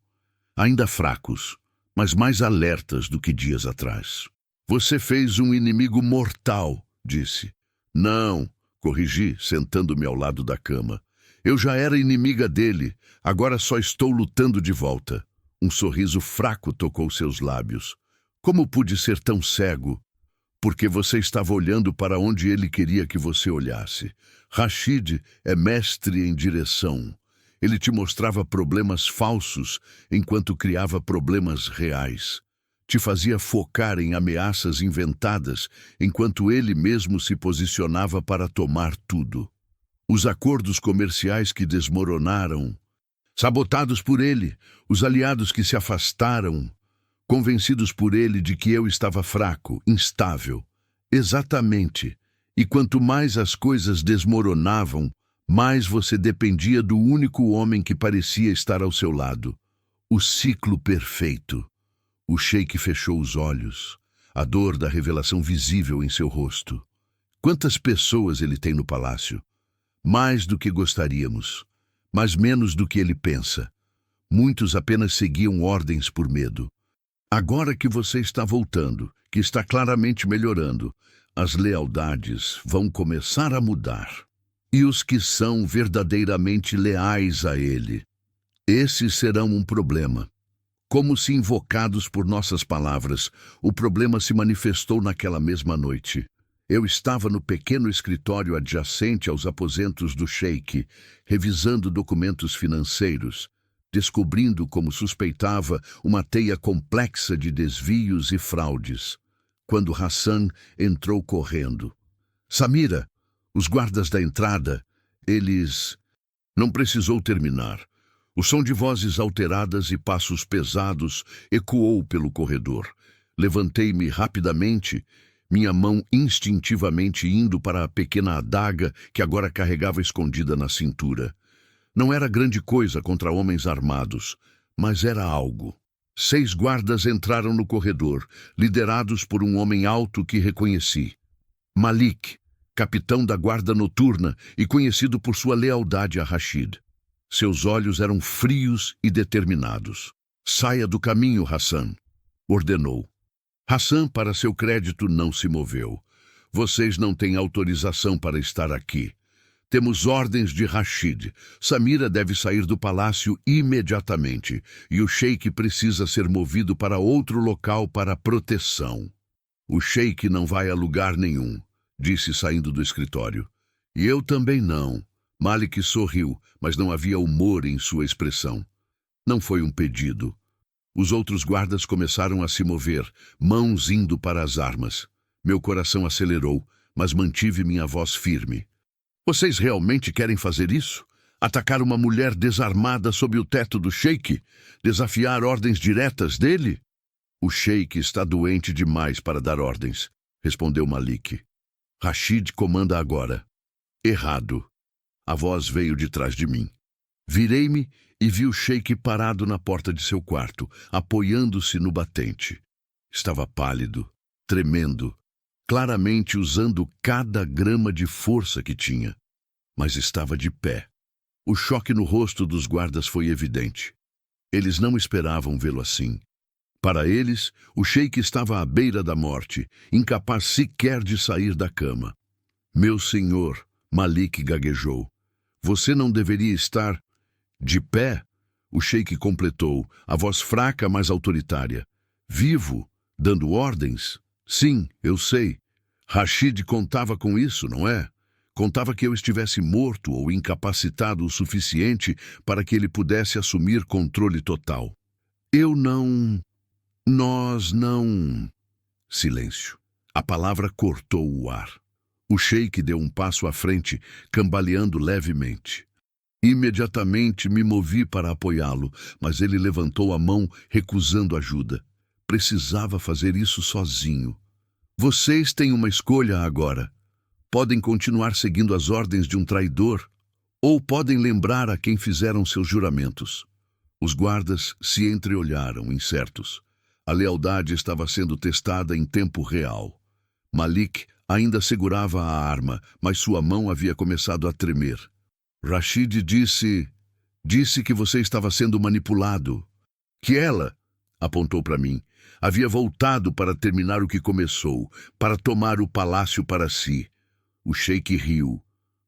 Ainda fracos, mas mais alertas do que dias atrás. Você fez um inimigo mortal, disse. Não, corrigi, sentando-me ao lado da cama. Eu já era inimiga dele, agora só estou lutando de volta. Um sorriso fraco tocou seus lábios. Como pude ser tão cego? Porque você estava olhando para onde ele queria que você olhasse. Rashid é mestre em direção. Ele te mostrava problemas falsos enquanto criava problemas reais. Te fazia focar em ameaças inventadas enquanto ele mesmo se posicionava para tomar tudo. Os acordos comerciais que desmoronaram, sabotados por ele, os aliados que se afastaram, convencidos por ele de que eu estava fraco, instável. Exatamente. E quanto mais as coisas desmoronavam, mais você dependia do único homem que parecia estar ao seu lado. O ciclo perfeito. O sheik fechou os olhos, a dor da revelação visível em seu rosto. Quantas pessoas ele tem no palácio? Mais do que gostaríamos, mas menos do que ele pensa. Muitos apenas seguiam ordens por medo. Agora que você está voltando, que está claramente melhorando, as lealdades vão começar a mudar. E os que são verdadeiramente leais a ele, esses serão um problema. Como se invocados por nossas palavras, o problema se manifestou naquela mesma noite. Eu estava no pequeno escritório adjacente aos aposentos do sheik, revisando documentos financeiros, descobrindo, como suspeitava, uma teia complexa de desvios e fraudes, quando Hassan entrou correndo. Samira, os guardas da entrada, eles... Não precisou terminar. O som de vozes alteradas e passos pesados ecoou pelo corredor. Levantei-me rapidamente, minha mão instintivamente indo para a pequena adaga que agora carregava escondida na cintura. Não era grande coisa contra homens armados, mas era algo. 6 guardas entraram no corredor, liderados por um homem alto que reconheci. Malik, capitão da guarda noturna e conhecido por sua lealdade a Rashid. Seus olhos eram frios e determinados. Saia do caminho, Hassan, ordenou. Hassan, para seu crédito, não se moveu. Vocês não têm autorização para estar aqui. Temos ordens de Rashid. Samira deve sair do palácio imediatamente e o sheik precisa ser movido para outro local para proteção. O sheik não vai a lugar nenhum, disse saindo do escritório. E eu também não. Malik sorriu, mas não havia humor em sua expressão. Não foi um pedido. Os outros guardas começaram a se mover, mãos indo para as armas. Meu coração acelerou, mas mantive minha voz firme. Vocês realmente querem fazer isso? Atacar uma mulher desarmada sob o teto do sheik? Desafiar ordens diretas dele? O sheik está doente demais para dar ordens, respondeu Malik. Rashid comanda agora. Errado. A voz veio de trás de mim. Virei-me e vi o sheik parado na porta de seu quarto, apoiando-se no batente. Estava pálido, tremendo, claramente usando cada grama de força que tinha. Mas estava de pé. O choque no rosto dos guardas foi evidente. Eles não esperavam vê-lo assim. Para eles, o sheik estava à beira da morte, incapaz sequer de sair da cama. Meu senhor, Malik gaguejou. Você não deveria estar... De pé? O sheik completou, a voz fraca, mas autoritária. Vivo? Dando ordens? Sim, eu sei. Rashid contava com isso, não é? Contava que eu estivesse morto ou incapacitado o suficiente para que ele pudesse assumir controle total. Eu não... Nós não... Silêncio. A palavra cortou o ar. O sheik deu um passo à frente, cambaleando levemente. Imediatamente me movi para apoiá-lo, mas ele levantou a mão, recusando ajuda. Precisava fazer isso sozinho. Vocês têm uma escolha agora. Podem continuar seguindo as ordens de um traidor, ou podem lembrar a quem fizeram seus juramentos. Os guardas se entreolharam, incertos. A lealdade estava sendo testada em tempo real. Malik Ainda segurava a arma, mas sua mão havia começado a tremer. Rashid disse que você estava sendo manipulado. Que ela, apontou para mim, havia voltado para terminar o que começou, para tomar o palácio para si. O sheik riu.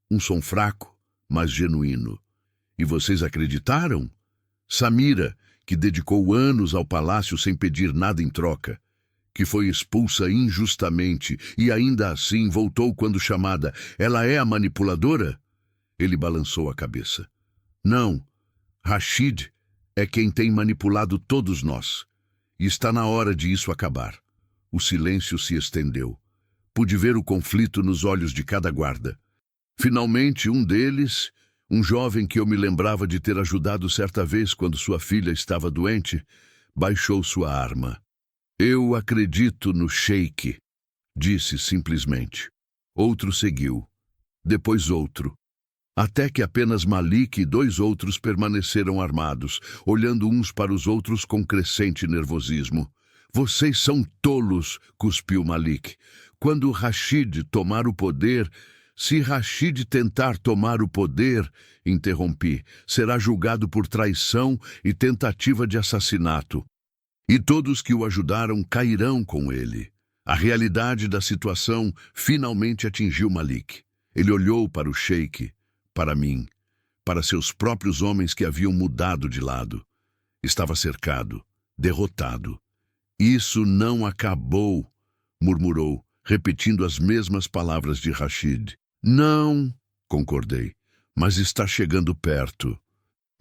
Um som fraco, mas genuíno. E vocês acreditaram? Samira, que dedicou anos ao palácio sem pedir nada em troca, que foi expulsa injustamente e ainda assim voltou quando chamada, ela é a manipuladora? Ele balançou a cabeça. Não, Rashid é quem tem manipulado todos nós. E está na hora de isso acabar. O silêncio se estendeu. Pude ver o conflito nos olhos de cada guarda. Finalmente, um deles, um jovem que eu me lembrava de ter ajudado certa vez quando sua filha estava doente, baixou sua arma. Eu acredito no sheik, disse simplesmente. Outro seguiu. Depois outro. Até que apenas Malik e 2 outros permaneceram armados, olhando uns para os outros com crescente nervosismo. Vocês são tolos, cuspiu Malik. Quando Rashid tomar o poder... Se Rashid tentar tomar o poder, interrompi, será julgado por traição e tentativa de assassinato. E todos que o ajudaram cairão com ele. A realidade da situação finalmente atingiu Malik. Ele olhou para o sheik, para mim, para seus próprios homens que haviam mudado de lado. Estava cercado, derrotado. Isso não acabou, murmurou, repetindo as mesmas palavras de Rashid. Não, concordei, mas está chegando perto.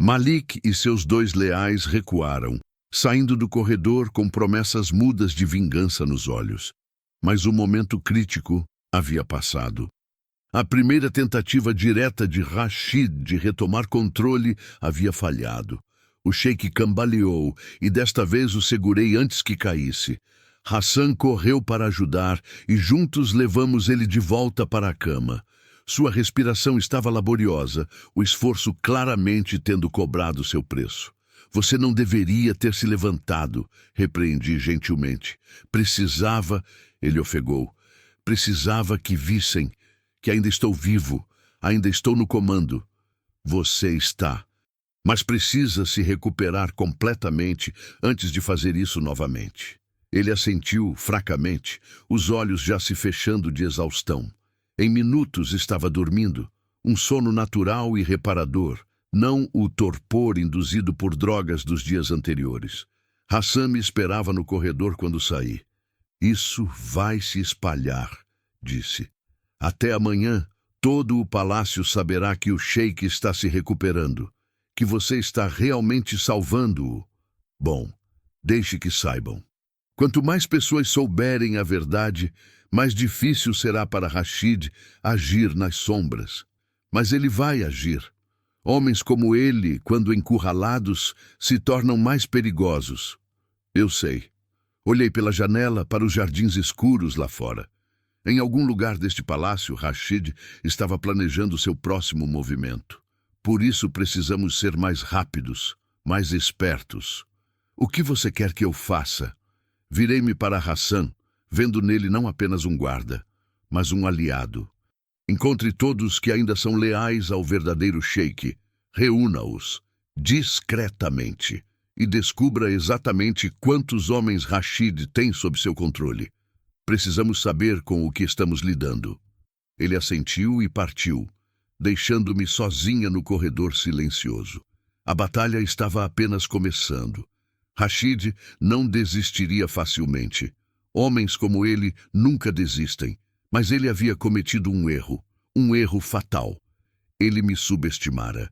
Malik e seus 2 leais recuaram, saindo do corredor com promessas mudas de vingança nos olhos. Mas o momento crítico havia passado. A primeira tentativa direta de Rashid de retomar controle havia falhado. O sheik cambaleou e desta vez o segurei antes que caísse. Hassan correu para ajudar e juntos levamos ele de volta para a cama. Sua respiração estava laboriosa, o esforço claramente tendo cobrado seu preço. Você não deveria ter se levantado, repreendi gentilmente. Precisava, ele ofegou, precisava que vissem que ainda estou vivo, ainda estou no comando. Você está. Mas precisa se recuperar completamente antes de fazer isso novamente. Ele assentiu fracamente, os olhos já se fechando de exaustão. Em minutos estava dormindo, um sono natural e reparador, não o torpor induzido por drogas dos dias anteriores. Hassan me esperava no corredor quando saí. Isso vai se espalhar, disse. Até amanhã, todo o palácio saberá que o sheik está se recuperando, que você está realmente salvando-o. Bom, deixe que saibam. Quanto mais pessoas souberem a verdade, mais difícil será para Rashid agir nas sombras. Mas ele vai agir. Homens como ele, quando encurralados, se tornam mais perigosos. Eu sei. Olhei pela janela para os jardins escuros lá fora. Em algum lugar deste palácio, Rashid estava planejando seu próximo movimento. Por isso precisamos ser mais rápidos, mais espertos. O que você quer que eu faça? Virei-me para Hassan, vendo nele não apenas um guarda, mas um aliado. Encontre todos que ainda são leais ao verdadeiro sheik, reúna-os, discretamente, e descubra exatamente quantos homens Rashid tem sob seu controle. Precisamos saber com o que estamos lidando. Ele assentiu e partiu, deixando-me sozinha no corredor silencioso. A batalha estava apenas começando. Rashid não desistiria facilmente. Homens como ele nunca desistem, mas ele havia cometido um erro fatal. Ele me subestimara.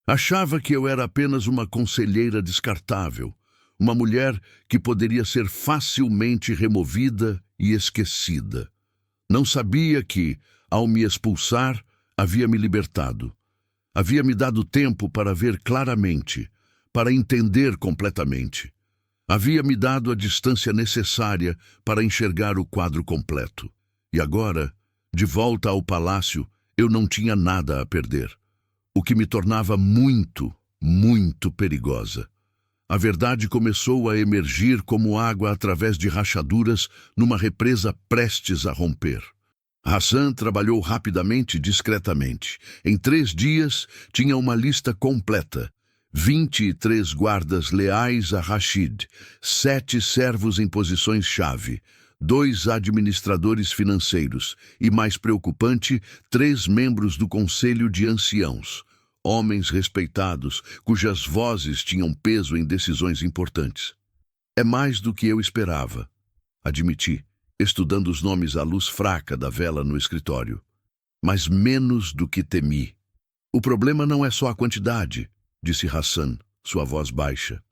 Achava que eu era apenas uma conselheira descartável, uma mulher que poderia ser facilmente removida e esquecida. Não sabia que, ao me expulsar, havia me libertado. Havia me dado tempo para ver claramente, para entender completamente. Havia me dado a distância necessária para enxergar o quadro completo. E agora, de volta ao palácio, eu não tinha nada a perder, o que me tornava muito, muito perigosa. A verdade começou a emergir como água através de rachaduras numa represa prestes a romper. Hassan trabalhou rapidamente e discretamente. Em 3 dias, tinha uma lista completa. 23 guardas leais a Rashid, 7 servos em posições-chave, 2 administradores financeiros e, mais preocupante, 3 membros do Conselho de Anciãos, homens respeitados, cujas vozes tinham peso em decisões importantes. É mais do que eu esperava, admiti, estudando os nomes à luz fraca da vela no escritório. Mas menos do que temi. O problema não é só a quantidade, disse Hassan, sua voz baixa.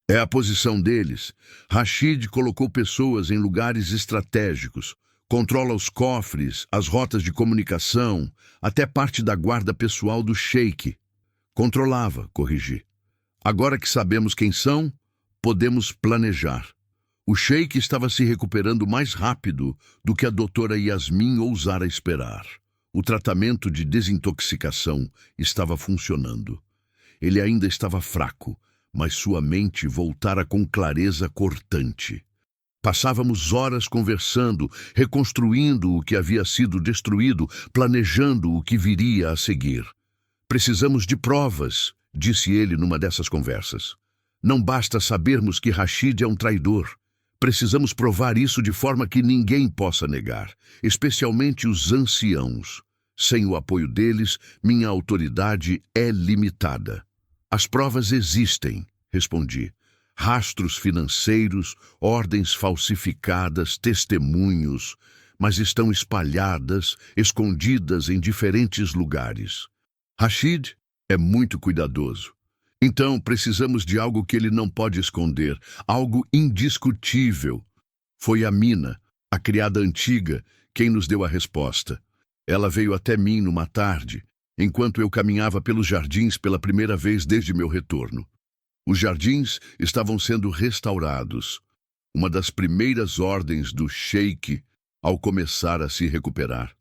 É a posição deles. Rashid colocou pessoas em lugares estratégicos, controla os cofres, as rotas de comunicação, até parte da guarda pessoal do sheik. Controlava, corrigi. Agora que sabemos quem são, podemos planejar. O sheik estava se recuperando mais rápido do que a doutora Yasmin ousara esperar. O tratamento de desintoxicação estava funcionando. Ele ainda estava fraco, mas sua mente voltara com clareza cortante. Passávamos horas conversando, reconstruindo o que havia sido destruído, planejando o que viria a seguir. Precisamos de provas, disse ele numa dessas conversas. Não basta sabermos que Rashid é um traidor. Precisamos provar isso de forma que ninguém possa negar, especialmente os anciãos. Sem o apoio deles, minha autoridade é limitada. As provas existem, respondi. Rastros financeiros, ordens falsificadas, testemunhos, mas estão espalhadas, escondidas em diferentes lugares. Rashid é muito cuidadoso. Então, precisamos de algo que ele não pode esconder, algo indiscutível. Foi Amina, a criada antiga, quem nos deu a resposta. Ela veio até mim numa tarde, enquanto eu caminhava pelos jardins pela primeira vez desde meu retorno. Os jardins estavam sendo restaurados, uma das primeiras ordens do sheik ao começar a se recuperar.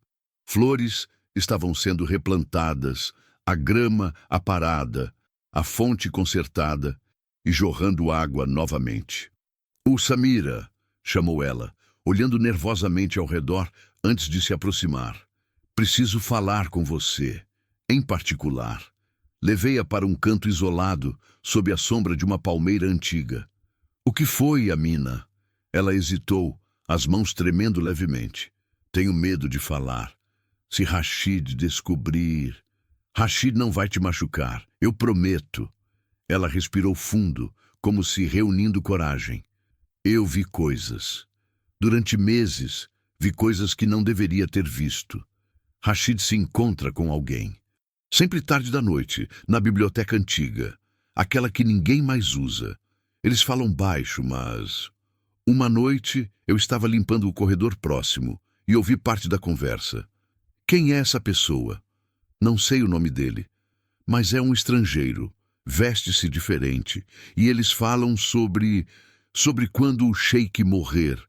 Flores estavam sendo replantadas, a grama aparada, a fonte consertada e jorrando água novamente. "O Samira", chamou ela, olhando nervosamente ao redor antes de se aproximar. "Preciso falar com você, em particular." Levei-a para um canto isolado, sob a sombra de uma palmeira antiga. "O que foi, Amina?" Ela hesitou, as mãos tremendo levemente. "Tenho medo de falar. Se Rashid descobrir... Rashid não vai te machucar, eu prometo." Ela respirou fundo, como se reunindo coragem. "Eu vi coisas. Durante meses, vi coisas que não deveria ter visto. Rashid se encontra com alguém. Sempre tarde da noite, na biblioteca antiga, aquela que ninguém mais usa. Eles falam baixo, mas... Uma noite, eu estava limpando o corredor próximo e ouvi parte da conversa. Quem é essa pessoa? Não sei o nome dele, mas é um estrangeiro, veste-se diferente, e eles falam sobre quando o sheik morrer,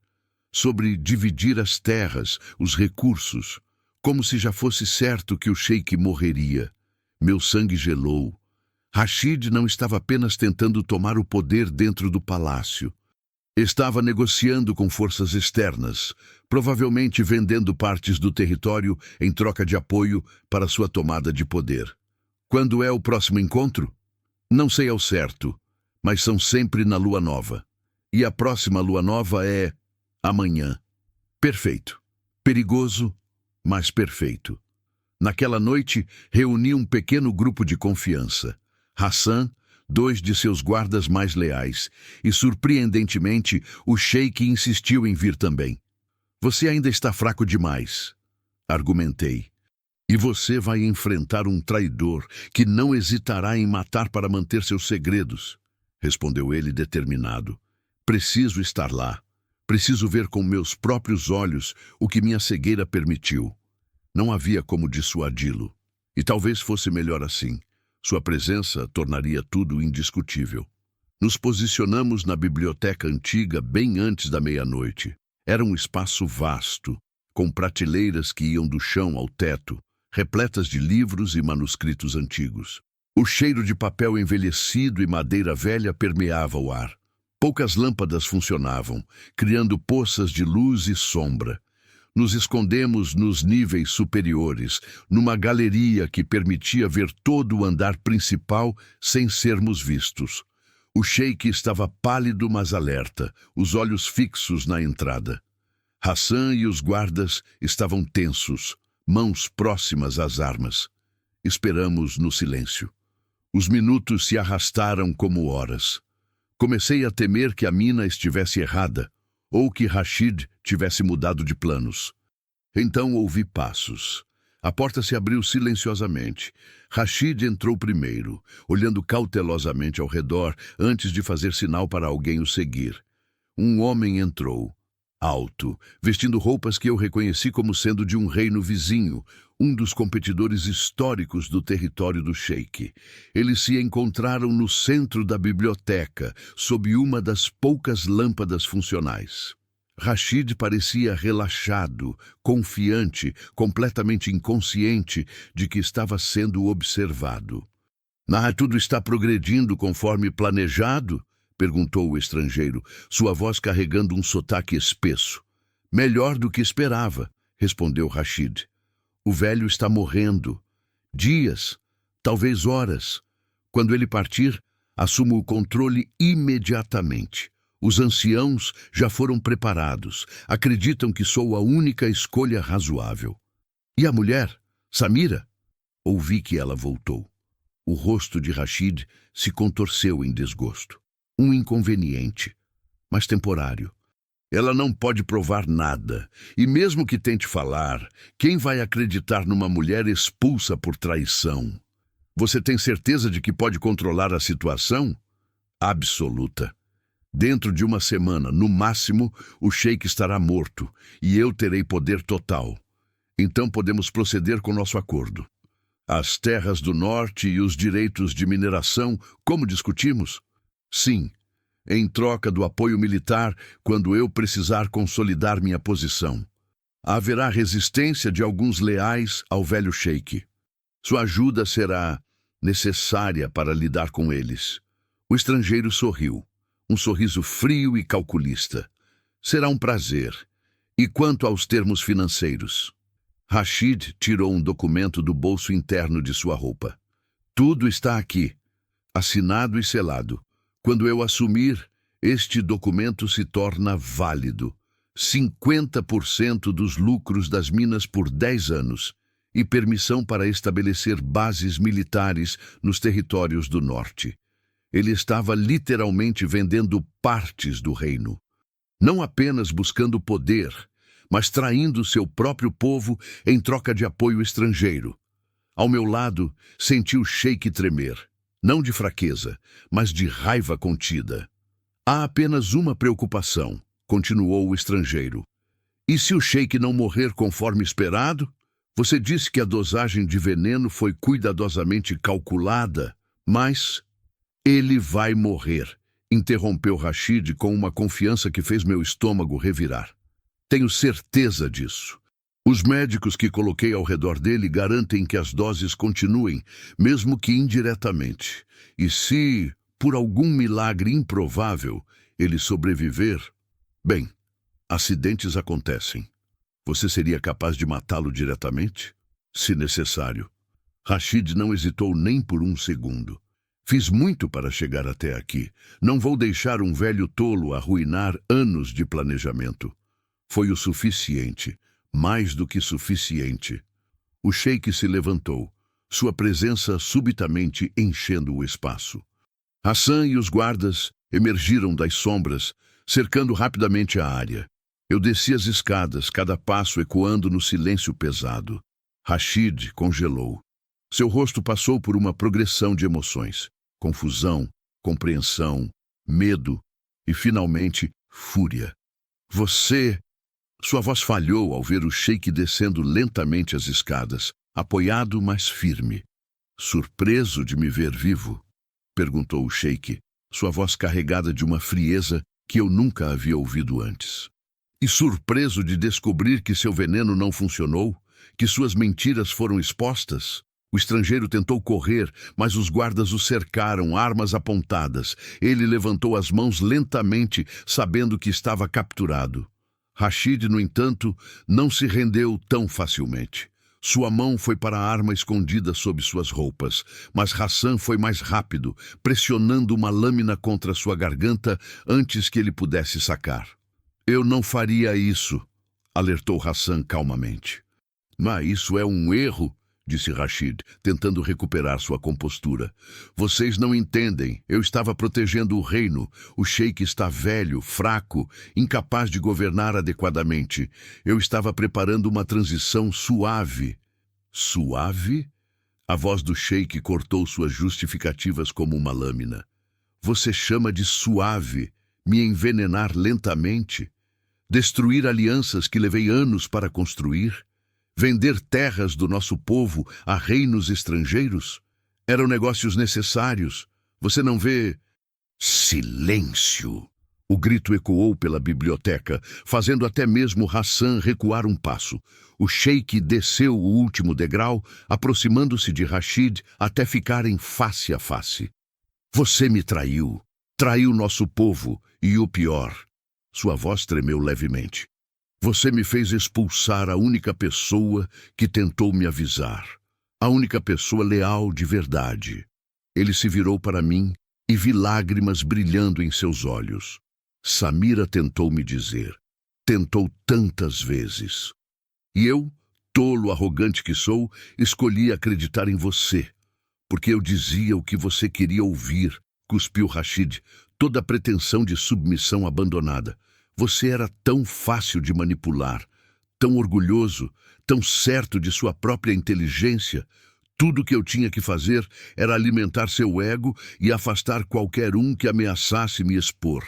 sobre dividir as terras, os recursos, como se já fosse certo que o sheik morreria. Meu sangue gelou. Rashid não estava apenas tentando tomar o poder dentro do palácio. Estava negociando com forças externas, provavelmente vendendo partes do território em troca de apoio para sua tomada de poder. Quando é o próximo encontro? Não sei ao certo, mas são sempre na lua nova. E a próxima lua nova é amanhã. Perfeito. Perigoso, mas perfeito. Naquela noite, reuni um pequeno grupo de confiança. Hassan, 2 de seus guardas mais leais, e, surpreendentemente, o sheik insistiu em vir também. "Você ainda está fraco demais", argumentei. "E você vai enfrentar um traidor que não hesitará em matar para manter seus segredos", respondeu ele determinado. "Preciso estar lá. Preciso ver com meus próprios olhos o que minha cegueira permitiu." Não havia como dissuadi-lo. E talvez fosse melhor assim. Sua presença tornaria tudo indiscutível. Nos posicionamos na biblioteca antiga bem antes da meia-noite. Era um espaço vasto, com prateleiras que iam do chão ao teto, repletas de livros e manuscritos antigos. O cheiro de papel envelhecido e madeira velha permeava o ar. Poucas lâmpadas funcionavam, criando poças de luz e sombra. Nos escondemos nos níveis superiores, numa galeria que permitia ver todo o andar principal sem sermos vistos. O sheik estava pálido, mas alerta, os olhos fixos na entrada. Hassan e os guardas estavam tensos, mãos próximas às armas. Esperamos no silêncio. Os minutos se arrastaram como horas. Comecei a temer que a mina estivesse errada, ou que Rashid tivesse mudado de planos. Então ouvi passos. A porta se abriu silenciosamente. Rashid entrou primeiro, olhando cautelosamente ao redor antes de fazer sinal para alguém o seguir. Um homem entrou, alto, vestindo roupas que eu reconheci como sendo de um reino vizinho, um dos competidores históricos do território do sheik. Eles se encontraram no centro da biblioteca, sob uma das poucas lâmpadas funcionais. Rashid parecia relaxado, confiante, completamente inconsciente de que estava sendo observado. Tudo está progredindo conforme planejado? Perguntou o estrangeiro, sua voz carregando um sotaque espesso. Melhor do que esperava, respondeu Rashid. O velho está morrendo. Dias, talvez horas. Quando ele partir, assumo o controle imediatamente. Os anciãos já foram preparados. Acreditam que sou a única escolha razoável. E a mulher, Samira? Ouvi que ela voltou. O rosto de Rashid se contorceu em desgosto. Um inconveniente, mas temporário. Ela não pode provar nada, e mesmo que tente falar, quem vai acreditar numa mulher expulsa por traição? Você tem certeza de que pode controlar a situação? Absoluta. Dentro de uma semana, no máximo, o sheik estará morto, e eu terei poder total. Então podemos proceder com nosso acordo. As terras do norte e os direitos de mineração, como discutimos? Sim. Em troca do apoio militar quando eu precisar consolidar minha posição. Haverá resistência de alguns leais ao velho sheik. Sua ajuda será necessária para lidar com eles. O estrangeiro sorriu, um sorriso frio e calculista. Será um prazer. E quanto aos termos financeiros? Rashid tirou um documento do bolso interno de sua roupa. Tudo está aqui, assinado e selado. Quando eu assumir, este documento se torna válido. 50% dos lucros das minas por 10 anos e permissão para estabelecer bases militares nos territórios do norte. Ele estava literalmente vendendo partes do reino. Não apenas buscando poder, mas traindo seu próprio povo em troca de apoio estrangeiro. Ao meu lado, senti o sheik tremer. Não de fraqueza, mas de raiva contida. Há apenas uma preocupação, continuou o estrangeiro. E se o sheik não morrer conforme esperado? Você disse que a dosagem de veneno foi cuidadosamente calculada, mas ele vai morrer, interrompeu Rashid com uma confiança que fez meu estômago revirar. Tenho certeza disso. Os médicos que coloquei ao redor dele garantem que as doses continuem, mesmo que indiretamente. E se, por algum milagre improvável, ele sobreviver, bem, acidentes acontecem. Você seria capaz de matá-lo diretamente? Se necessário. Rashid não hesitou nem por um segundo. Fiz muito para chegar até aqui. Não vou deixar um velho tolo arruinar anos de planejamento. Foi o suficiente. Mais do que suficiente. O sheik se levantou, sua presença subitamente enchendo o espaço. Hassan e os guardas emergiram das sombras, cercando rapidamente a área. Eu desci as escadas, cada passo ecoando no silêncio pesado. Rashid congelou. Seu rosto passou por uma progressão de emoções. Confusão, compreensão, medo e, finalmente, fúria. Você... Sua voz falhou ao ver o sheik descendo lentamente as escadas, apoiado, mas firme. Surpreso de me ver vivo? Perguntou o sheik, sua voz carregada de uma frieza que eu nunca havia ouvido antes. E surpreso de descobrir que seu veneno não funcionou, que suas mentiras foram expostas? O estrangeiro tentou correr, mas os guardas o cercaram, armas apontadas. Ele levantou as mãos lentamente, sabendo que estava capturado. Rashid, no entanto, não se rendeu tão facilmente. Sua mão foi para a arma escondida sob suas roupas, mas Hassan foi mais rápido, pressionando uma lâmina contra sua garganta antes que ele pudesse sacar. Eu não faria isso, alertou Hassan calmamente. Mas isso é um erro, disse Rashid, tentando recuperar sua compostura. Vocês não entendem. Eu estava protegendo o reino. O sheik está velho, fraco, incapaz de governar adequadamente. Eu estava preparando uma transição suave. Suave? A voz do sheik cortou suas justificativas como uma lâmina. Você chama de suave me envenenar lentamente? Destruir alianças que levei anos para construir? Vender terras do nosso povo a reinos estrangeiros? Eram negócios necessários. Você não vê... Silêncio! O grito ecoou pela biblioteca, fazendo até mesmo Hassan recuar um passo. O sheik desceu o último degrau, aproximando-se de Rashid até ficarem face a face. Você me traiu. Traiu nosso povo e o pior. Sua voz tremeu levemente. Você me fez expulsar a única pessoa que tentou me avisar. A única pessoa leal de verdade. Ele se virou para mim e vi lágrimas brilhando em seus olhos. Samira tentou me dizer. Tentou tantas vezes. E eu, tolo arrogante que sou, escolhi acreditar em você. Porque eu dizia o que você queria ouvir, cuspiu Rashid, toda a pretensão de submissão abandonada. Você era tão fácil de manipular, tão orgulhoso, tão certo de sua própria inteligência. Tudo que eu tinha que fazer era alimentar seu ego e afastar qualquer um que ameaçasse me expor.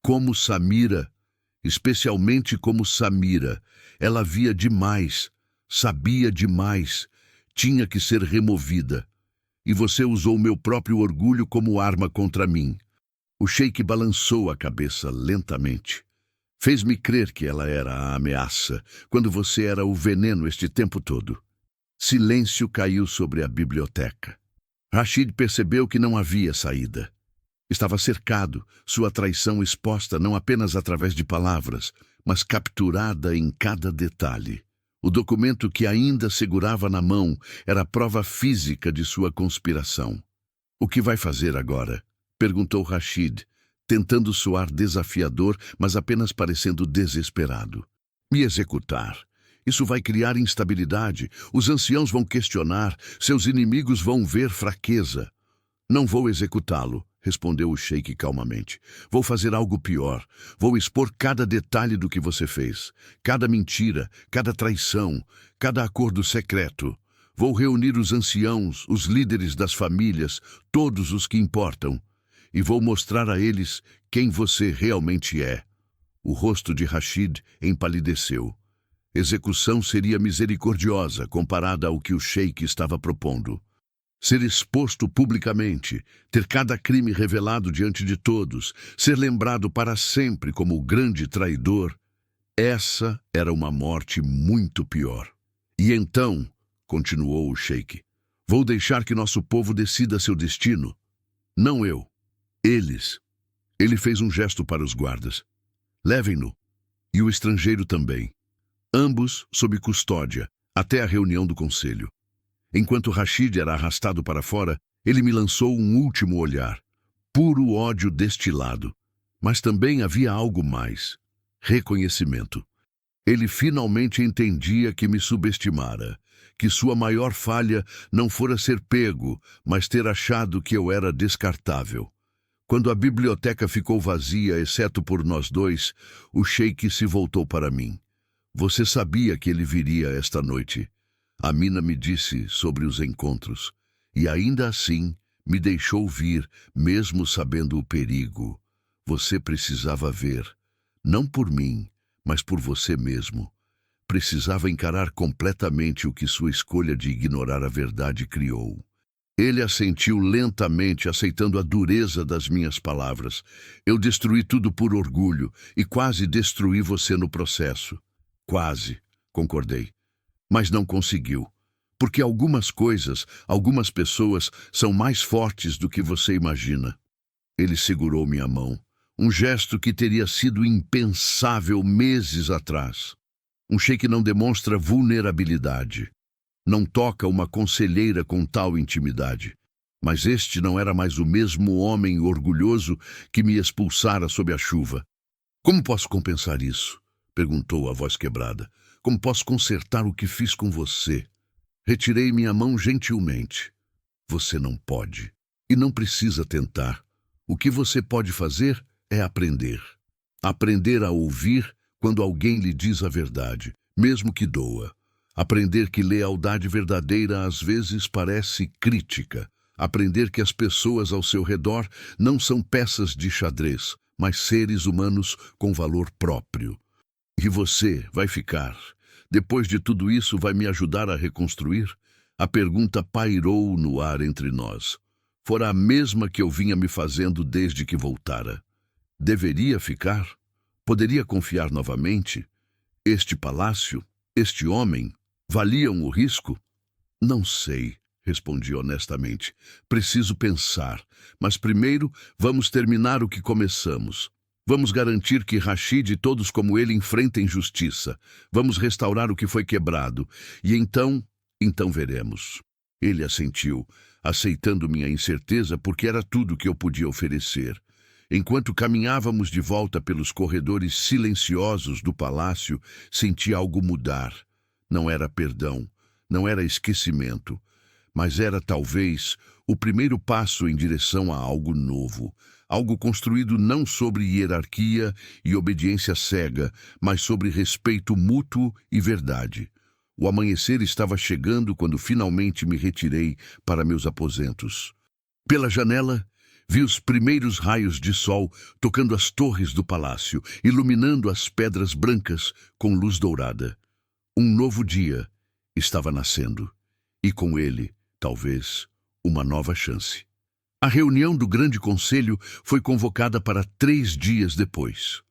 Como Samira, especialmente como Samira, ela via demais, sabia demais, tinha que ser removida. E você usou meu próprio orgulho como arma contra mim. O sheik balançou a cabeça lentamente. Fez-me crer que ela era a ameaça, quando você era o veneno este tempo todo. Silêncio caiu sobre a biblioteca. Rashid percebeu que não havia saída. Estava cercado, sua traição exposta não apenas através de palavras, mas capturada em cada detalhe. O documento que ainda segurava na mão era a prova física de sua conspiração. O que vai fazer agora? Perguntou Rashid, tentando soar desafiador, mas apenas parecendo desesperado. Me executar. Isso vai criar instabilidade. Os anciãos vão questionar. Seus inimigos vão ver fraqueza. Não vou executá-lo, respondeu o sheik calmamente. Vou fazer algo pior. Vou expor cada detalhe do que você fez. Cada mentira, cada traição, cada acordo secreto. Vou reunir os anciãos, os líderes das famílias, todos os que importam. E vou mostrar a eles quem você realmente é. O rosto de Rashid empalideceu. Execução seria misericordiosa comparada ao que o sheik estava propondo. Ser exposto publicamente, ter cada crime revelado diante de todos, ser lembrado para sempre como o grande traidor, essa era uma morte muito pior. E então, continuou o sheik, vou deixar que nosso povo decida seu destino. Não eu. Eles. Ele fez um gesto para os guardas. Levem-no. E o estrangeiro também. Ambos sob custódia, até a reunião do conselho. Enquanto Rashid era arrastado para fora, ele me lançou um último olhar. Puro ódio destilado. Mas também havia algo mais. Reconhecimento. Ele finalmente entendia que me subestimara, que sua maior falha não fora ser pego, mas ter achado que eu era descartável. Quando a biblioteca ficou vazia, exceto por nós dois, o sheik se voltou para mim. Você sabia que ele viria esta noite. Amina me disse sobre os encontros, e ainda assim me deixou vir, mesmo sabendo o perigo. Você precisava ver, não por mim, mas por você mesmo. Precisava encarar completamente o que sua escolha de ignorar a verdade criou. Ele assentiu lentamente, aceitando a dureza das minhas palavras. Eu destruí tudo por orgulho e quase destruí você no processo. Quase, concordei. Mas não conseguiu. Porque algumas coisas, algumas pessoas, são mais fortes do que você imagina. Ele segurou minha mão. Um gesto que teria sido impensável meses atrás. Um sheik não demonstra vulnerabilidade. Não toca uma conselheira com tal intimidade. Mas este não era mais o mesmo homem orgulhoso que me expulsara sob a chuva. Como posso compensar isso? Perguntou a voz quebrada. Como posso consertar o que fiz com você? Retirei minha mão gentilmente. Você não pode. E não precisa tentar. O que você pode fazer é aprender. Aprender a ouvir quando alguém lhe diz a verdade, mesmo que doa. Aprender que lealdade verdadeira às vezes parece crítica. Aprender que as pessoas ao seu redor não são peças de xadrez, mas seres humanos com valor próprio. E você vai ficar. Depois de tudo isso, vai me ajudar a reconstruir? A pergunta pairou no ar entre nós. Fora a mesma que eu vinha me fazendo desde que voltara. Deveria ficar? Poderia confiar novamente? Este palácio, este homem, valiam o risco? Não sei, respondi honestamente. Preciso pensar, mas primeiro vamos terminar o que começamos. Vamos garantir que Rashid e todos como ele enfrentem justiça. Vamos restaurar o que foi quebrado. E então veremos. Ele assentiu, aceitando minha incerteza porque era tudo que eu podia oferecer. Enquanto caminhávamos de volta pelos corredores silenciosos do palácio, senti algo mudar. Não era perdão, não era esquecimento, mas era talvez o primeiro passo em direção a algo novo. Algo construído não sobre hierarquia e obediência cega, mas sobre respeito mútuo e verdade. O amanhecer estava chegando quando finalmente me retirei para meus aposentos. Pela janela, vi os primeiros raios de sol tocando as torres do palácio, iluminando as pedras brancas com luz dourada. Um novo dia estava nascendo, e com ele, talvez, uma nova chance. A reunião do Grande Conselho foi convocada para 3 dias depois.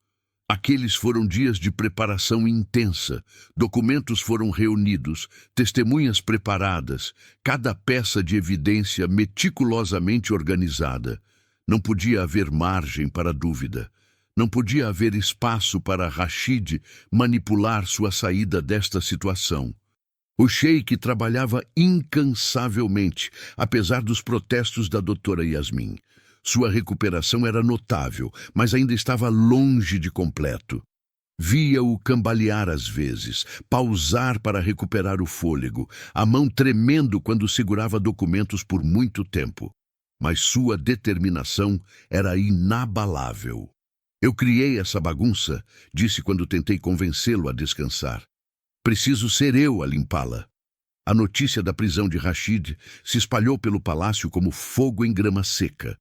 Aqueles foram dias de preparação intensa. Documentos foram reunidos, testemunhas preparadas, cada peça de evidência meticulosamente organizada. Não podia haver margem para dúvida. Não podia haver espaço para Rashid manipular sua saída desta situação. O sheik trabalhava incansavelmente, apesar dos protestos da doutora Yasmin. Sua recuperação era notável, mas ainda estava longe de completo. Via-o cambalear às vezes, pausar para recuperar o fôlego, a mão tremendo quando segurava documentos por muito tempo. Mas sua determinação era inabalável. Eu criei essa bagunça, disse quando tentei convencê-lo a descansar. Preciso ser eu a limpá-la. A notícia da prisão de Rashid se espalhou pelo palácio como fogo em grama seca.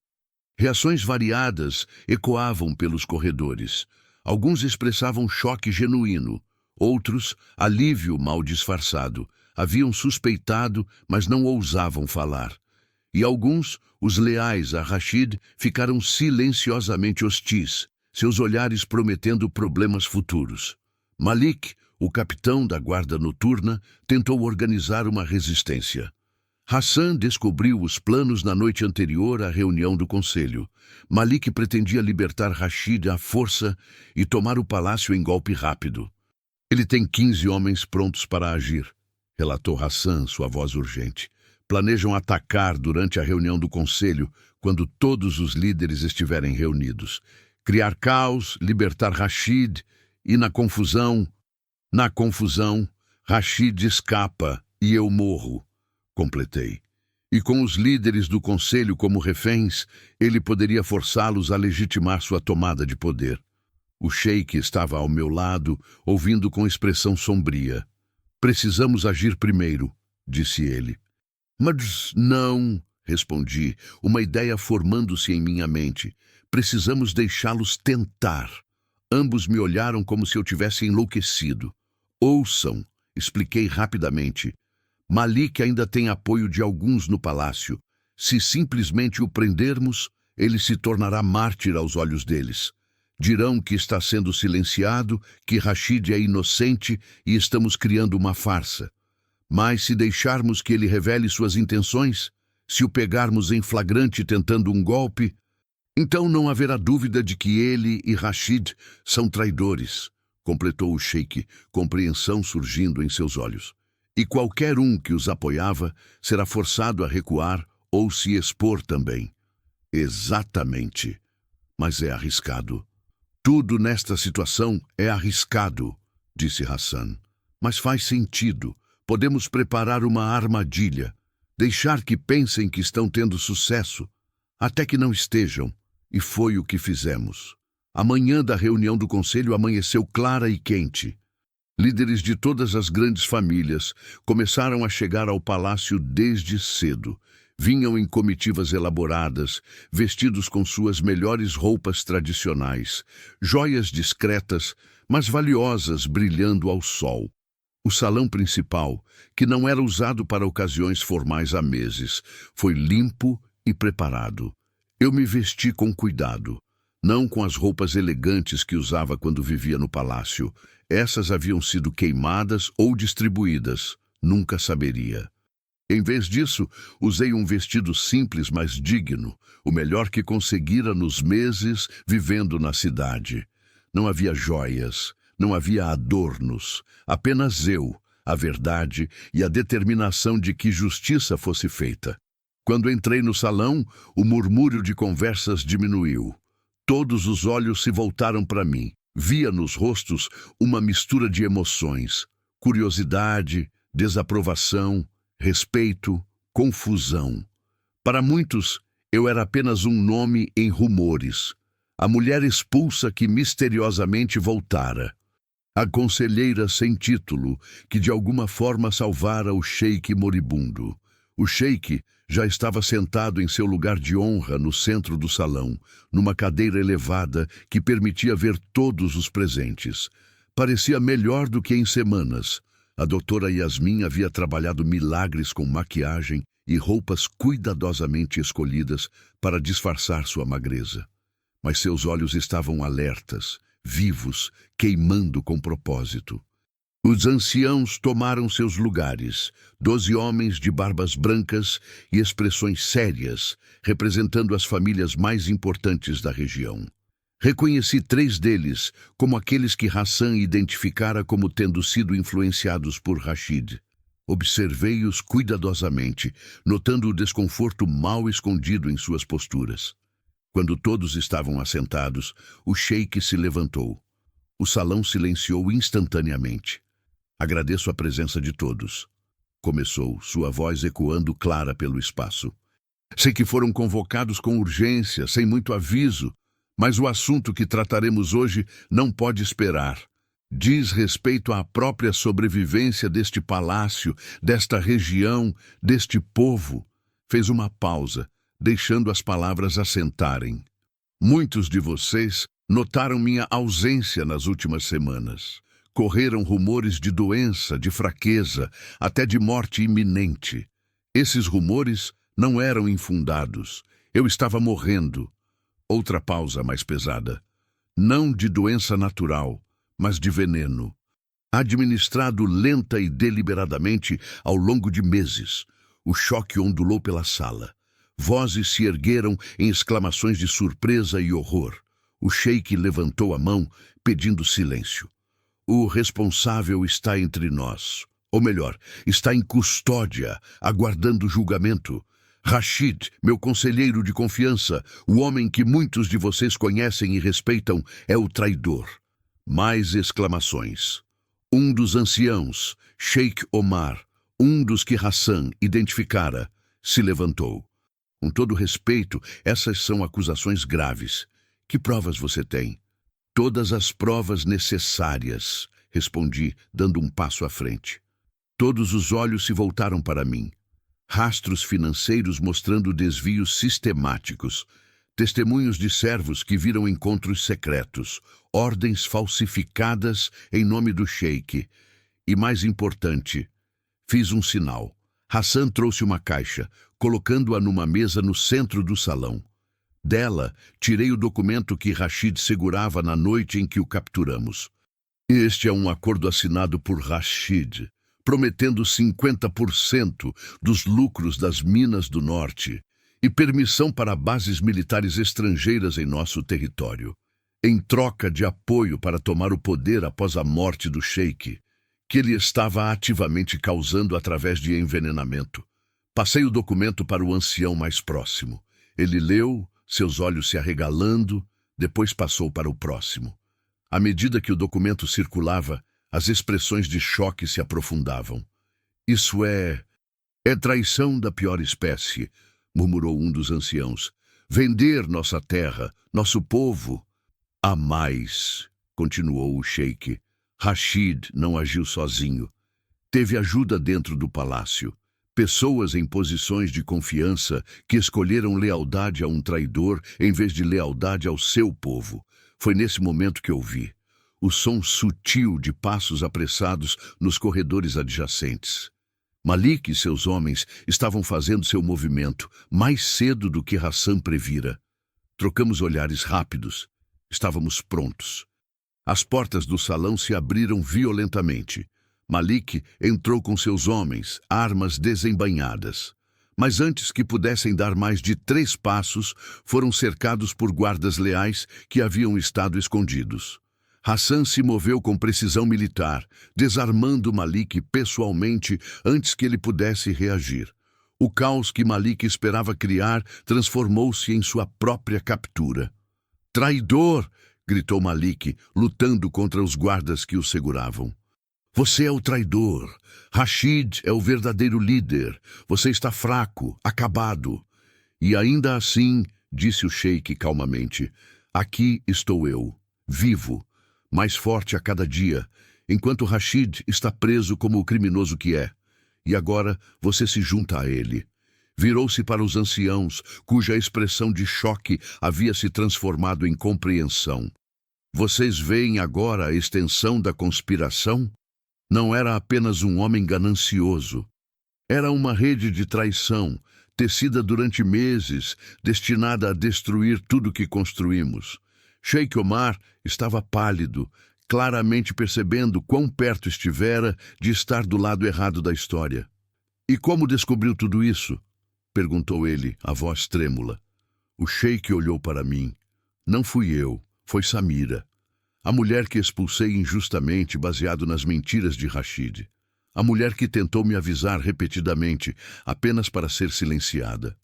Reações variadas ecoavam pelos corredores. Alguns expressavam choque genuíno, outros alívio mal disfarçado. Haviam suspeitado, mas não ousavam falar. E alguns, os leais a Rashid, ficaram silenciosamente hostis, seus olhares prometendo problemas futuros. Malik, o capitão da guarda noturna, tentou organizar uma resistência. Hassan descobriu os planos na noite anterior à reunião do conselho. Malik pretendia libertar Rashid à força e tomar o palácio em golpe rápido. Ele tem 15 homens prontos para agir, relatou Hassan, sua voz urgente. Planejam atacar durante a reunião do conselho, quando todos os líderes estiverem reunidos. Criar caos, libertar Rashid e, na confusão, Rashid escapa e eu morro, completei. E com os líderes do conselho como reféns, ele poderia forçá-los a legitimar sua tomada de poder. O sheik estava ao meu lado, ouvindo com expressão sombria. Precisamos agir primeiro, disse ele. Mas não, respondi, uma ideia formando-se em minha mente. Precisamos deixá-los tentar. Ambos me olharam como se eu tivesse enlouquecido. Ouçam, expliquei rapidamente. Malik ainda tem apoio de alguns no palácio. Se simplesmente o prendermos, ele se tornará mártir aos olhos deles. Dirão que está sendo silenciado, que Rashid é inocente e estamos criando uma farsa. Mas se deixarmos que ele revele suas intenções, se o pegarmos em flagrante tentando um golpe, Então não haverá dúvida de que ele e Rashid são traidores, completou o sheik, compreensão surgindo em seus olhos. E qualquer um que os apoiava será forçado a recuar ou se expor também. Exatamente. Mas é arriscado. Tudo nesta situação é arriscado, disse Hassan. Mas faz sentido. Podemos preparar uma armadilha. Deixar que pensem que estão tendo sucesso, até que não estejam. E foi o que fizemos. A manhã da reunião do conselho amanheceu clara e quente. Líderes de todas as grandes famílias começaram a chegar ao palácio desde cedo. Vinham em comitivas elaboradas, vestidos com suas melhores roupas tradicionais, joias discretas, mas valiosas brilhando ao sol. O salão principal, que não era usado para ocasiões formais há meses, foi limpo e preparado. Eu me vesti com cuidado, não com as roupas elegantes que usava quando vivia no palácio. Essas haviam sido queimadas ou distribuídas, nunca saberia. Em vez disso, usei um vestido simples, mas digno, o melhor que conseguira nos meses vivendo na cidade. Não havia joias, não havia adornos, apenas eu, a verdade e a determinação de que justiça fosse feita. Quando entrei no salão, o murmúrio de conversas diminuiu. Todos os olhos se voltaram para mim. Via nos rostos uma mistura de emoções: curiosidade, desaprovação, respeito, confusão. Para muitos, eu era apenas um nome em rumores. A mulher expulsa que misteriosamente voltara. A conselheira sem título, que de alguma forma salvara o sheik moribundo. O sheik já estava sentado em seu lugar de honra no centro do salão, numa cadeira elevada que permitia ver todos os presentes. Parecia melhor do que em semanas. A doutora Yasmin havia trabalhado milagres com maquiagem e roupas cuidadosamente escolhidas para disfarçar sua magreza. Mas seus olhos estavam alertas, vivos, queimando com propósito. Os anciãos tomaram seus lugares, 12 homens de barbas brancas e expressões sérias, representando as famílias mais importantes da região. Reconheci 3 deles como aqueles que Hassan identificara como tendo sido influenciados por Rashid. Observei-os cuidadosamente, notando o desconforto mal escondido em suas posturas. Quando todos estavam assentados, o sheik se levantou. O salão silenciou instantaneamente. Agradeço a presença de todos. Começou, sua voz ecoando clara pelo espaço. Sei que foram convocados com urgência, sem muito aviso, mas o assunto que trataremos hoje não pode esperar. Diz respeito à própria sobrevivência deste palácio, desta região, deste povo. Fez uma pausa, deixando as palavras assentarem. Muitos de vocês notaram minha ausência nas últimas semanas. Correram rumores de doença, de fraqueza, até de morte iminente. Esses rumores não eram infundados. Eu estava morrendo. Outra pausa mais pesada. Não de doença natural, mas de veneno. Administrado lenta e deliberadamente ao longo de meses. O choque ondulou pela sala. Vozes se ergueram em exclamações de surpresa e horror. O sheik levantou a mão, pedindo silêncio. O responsável está entre nós. Ou melhor, está em custódia, aguardando julgamento. Rashid, meu conselheiro de confiança, o homem que muitos de vocês conhecem e respeitam, é o traidor. Mais exclamações. Um dos anciãos, Sheikh Omar, um dos que Hassan identificara, se levantou. Com todo respeito, essas são acusações graves. Que provas você tem? Todas as provas necessárias, respondi, dando um passo à frente. Todos os olhos se voltaram para mim. Rastros financeiros mostrando desvios sistemáticos, testemunhos de servos que viram encontros secretos, ordens falsificadas em nome do sheik. E mais importante, fiz um sinal. Hassan trouxe uma caixa, colocando-a numa mesa no centro do salão. Dela, tirei o documento que Rashid segurava na noite em que o capturamos. Este é um acordo assinado por Rashid, prometendo 50% dos lucros das minas do norte, e permissão para bases militares estrangeiras em nosso território, em troca de apoio para tomar o poder após a morte do sheik, que ele estava ativamente causando através de envenenamento. Passei o documento para o ancião mais próximo. Ele leu, seus olhos se arregalando, depois passou para o próximo. À medida que o documento circulava, as expressões de choque se aprofundavam. Isso é traição da pior espécie, murmurou um dos anciãos. Vender nossa terra, nosso povo. Há mais, continuou o sheik. Rashid não agiu sozinho. Teve ajuda dentro do palácio. Pessoas em posições de confiança que escolheram lealdade a um traidor em vez de lealdade ao seu povo. Foi nesse momento que ouvi o som sutil de passos apressados nos corredores adjacentes. Malik e seus homens estavam fazendo seu movimento mais cedo do que Hassan previra. Trocamos olhares rápidos. Estávamos prontos. As portas do salão se abriram violentamente. Malik entrou com seus homens, armas desembainhadas. Mas antes que pudessem dar mais de 3 passos, foram cercados por guardas leais que haviam estado escondidos. Hassan se moveu com precisão militar, desarmando Malik pessoalmente antes que ele pudesse reagir. O caos que Malik esperava criar transformou-se em sua própria captura. Traidor! Gritou Malik, lutando contra os guardas que o seguravam. Você é o traidor. Rashid é o verdadeiro líder. Você está fraco, acabado. E ainda assim, disse o sheik calmamente, aqui estou eu, vivo, mais forte a cada dia, enquanto Rashid está preso como o criminoso que é. E agora você se junta a ele. Virou-se para os anciãos, cuja expressão de choque havia se transformado em compreensão. Vocês veem agora a extensão da conspiração? Não era apenas um homem ganancioso. Era uma rede de traição, tecida durante meses, destinada a destruir tudo que construímos. Sheik Omar estava pálido, claramente percebendo quão perto estivera de estar do lado errado da história. E como descobriu tudo isso? Perguntou ele, a voz trêmula. O sheik olhou para mim. Não fui eu, foi Samira. A mulher que expulsei injustamente baseado nas mentiras de Rashid. A mulher que tentou me avisar repetidamente, apenas para ser silenciada.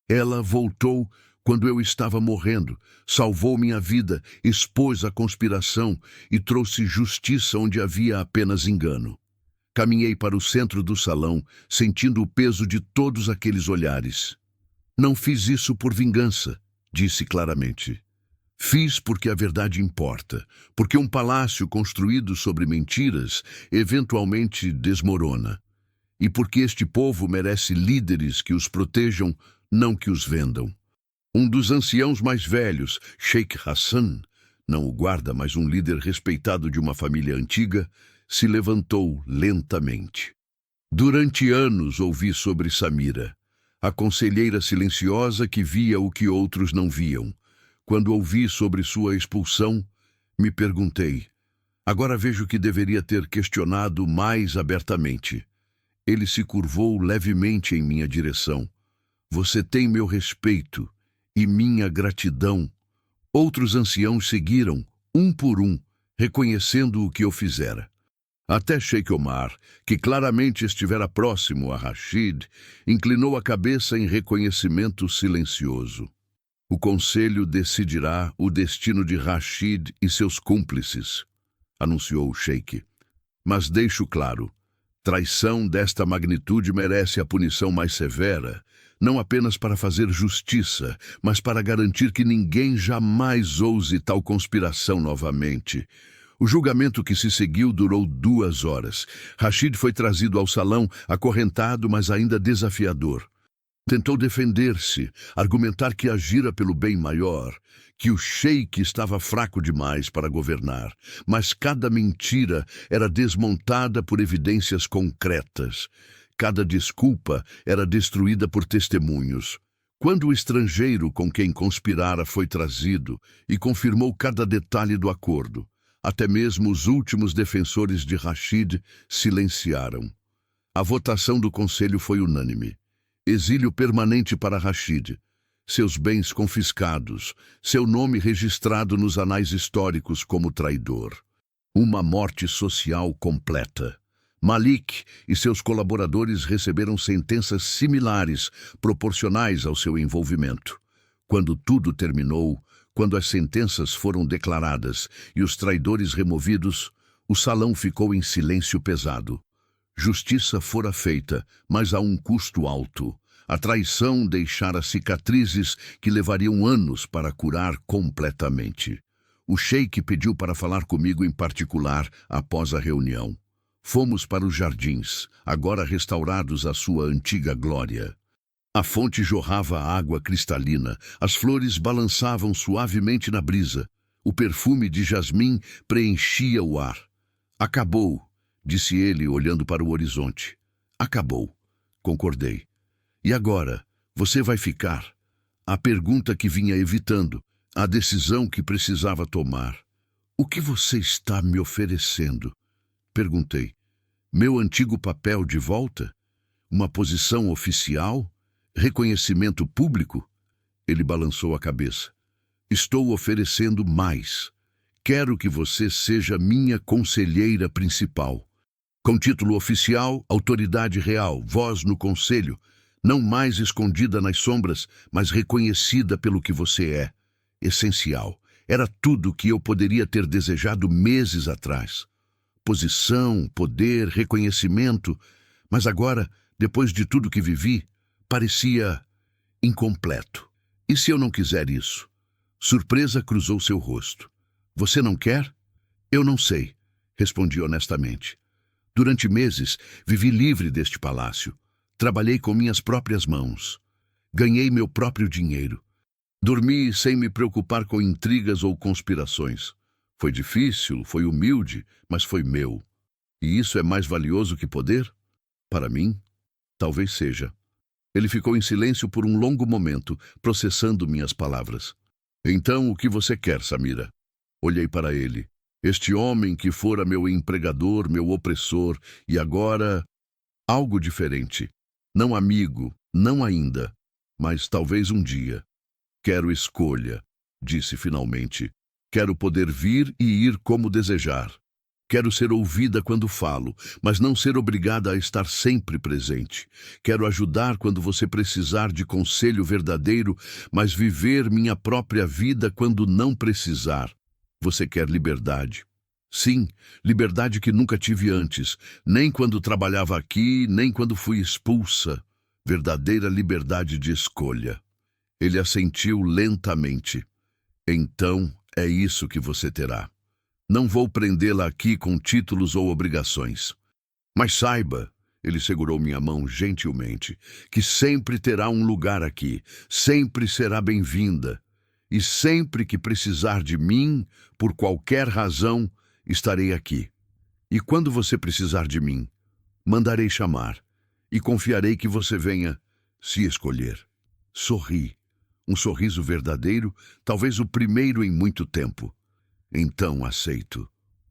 Ela voltou quando eu estava morrendo, salvou minha vida, expôs a conspiração e trouxe justiça onde havia apenas engano. Caminhei para o centro do salão, sentindo o peso de todos aqueles olhares. Não fiz isso por vingança, disse claramente. Fiz porque a verdade importa, porque um palácio construído sobre mentiras eventualmente desmorona. E porque este povo merece líderes que os protejam, não que os vendam. Um dos anciãos mais velhos, Sheikh Hassan, não o guarda, mas um líder respeitado de uma família antiga, se levantou lentamente. Durante anos ouvi sobre Samira, a conselheira silenciosa que via o que outros não viam. Quando ouvi sobre sua expulsão, me perguntei. Agora vejo que deveria ter questionado mais abertamente. Ele se curvou levemente em minha direção. Você tem meu respeito e minha gratidão. Outros anciãos seguiram, um por um, reconhecendo o que eu fizera. Até Sheik Omar, que claramente estivera próximo a Rashid, inclinou a cabeça em reconhecimento silencioso. O conselho decidirá o destino de Rashid e seus cúmplices, anunciou o sheik. Mas deixo claro, traição desta magnitude merece a punição mais severa, não apenas para fazer justiça, mas para garantir que ninguém jamais ouse tal conspiração novamente. O julgamento que se seguiu durou 2 horas. Rashid foi trazido ao salão, acorrentado, mas ainda desafiador. Tentou defender-se, argumentar que agira pelo bem maior, que o sheik estava fraco demais para governar, mas cada mentira era desmontada por evidências concretas. Cada desculpa era destruída por testemunhos. Quando o estrangeiro com quem conspirara foi trazido e confirmou cada detalhe do acordo, até mesmo os últimos defensores de Rashid silenciaram. A votação do conselho foi unânime. Exílio permanente para Rashid, seus bens confiscados, seu nome registrado nos anais históricos como traidor. Uma morte social completa. Malik e seus colaboradores receberam sentenças similares, proporcionais ao seu envolvimento. Quando tudo terminou, quando as sentenças foram declaradas e os traidores removidos, o salão ficou em silêncio pesado. Justiça fora feita, mas a um custo alto. A traição deixara cicatrizes que levariam anos para curar completamente. O sheik pediu para falar comigo em particular após a reunião. Fomos para os jardins, agora restaurados à sua antiga glória. A fonte jorrava água cristalina, as flores balançavam suavemente na brisa. O perfume de jasmim preenchia o ar. Acabou, disse ele olhando para o horizonte. Acabou, concordei. E agora, você vai ficar? A pergunta que vinha evitando, a decisão que precisava tomar. O que você está me oferecendo? Perguntei. Meu antigo papel de volta? Uma posição oficial? Reconhecimento público? Ele balançou a cabeça. Estou oferecendo mais. Quero que você seja minha conselheira principal. Com título oficial, autoridade real, voz no conselho, não mais escondida nas sombras, mas reconhecida pelo que você é. Essencial. Era tudo o que eu poderia ter desejado meses atrás. Posição, poder, reconhecimento, mas agora, depois de tudo que vivi, parecia incompleto. E se eu não quiser isso? Surpresa cruzou seu rosto. Você não quer? Eu não sei, respondi honestamente. Durante meses, vivi livre deste palácio. Trabalhei com minhas próprias mãos. Ganhei meu próprio dinheiro. Dormi sem me preocupar com intrigas ou conspirações. Foi difícil, foi humilde, mas foi meu. E isso é mais valioso que poder? Para mim, talvez seja. Ele ficou em silêncio por um longo momento, processando minhas palavras. Então, o que você quer, Samira? Olhei para ele. Este homem que fora meu empregador, meu opressor, e agora algo diferente. Não amigo, não ainda, mas talvez um dia. Quero escolha, disse finalmente. Quero poder vir e ir como desejar. Quero ser ouvida quando falo, mas não ser obrigada a estar sempre presente. Quero ajudar quando você precisar de conselho verdadeiro, mas viver minha própria vida quando não precisar. Você quer liberdade? Sim, liberdade que nunca tive antes, nem quando trabalhava aqui, nem quando fui expulsa. Verdadeira liberdade de escolha. Ele assentiu lentamente. Então, é isso que você terá. Não vou prendê-la aqui com títulos ou obrigações. Mas saiba, ele segurou minha mão gentilmente, que sempre terá um lugar aqui, sempre será bem-vinda. E sempre que precisar de mim, por qualquer razão, estarei aqui. E quando você precisar de mim, mandarei chamar, e confiarei que você venha se escolher. Sorri. Um sorriso verdadeiro, talvez o primeiro em muito tempo. Então aceito.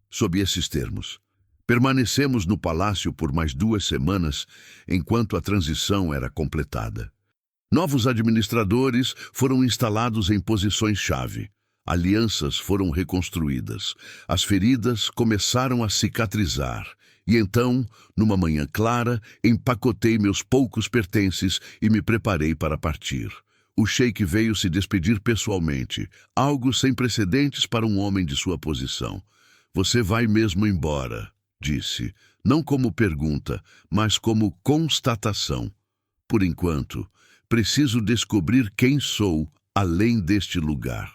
Sob esses termos. Permanecemos no palácio por mais 2 semanas, enquanto a transição era completada. Novos administradores foram instalados em posições-chave. Alianças foram reconstruídas. As feridas começaram a cicatrizar. E então, numa manhã clara, empacotei meus poucos pertences e me preparei para partir. O sheik veio se despedir pessoalmente, algo sem precedentes para um homem de sua posição. Você vai mesmo embora, disse, não como pergunta, mas como constatação. Por enquanto, preciso descobrir quem sou além deste lugar.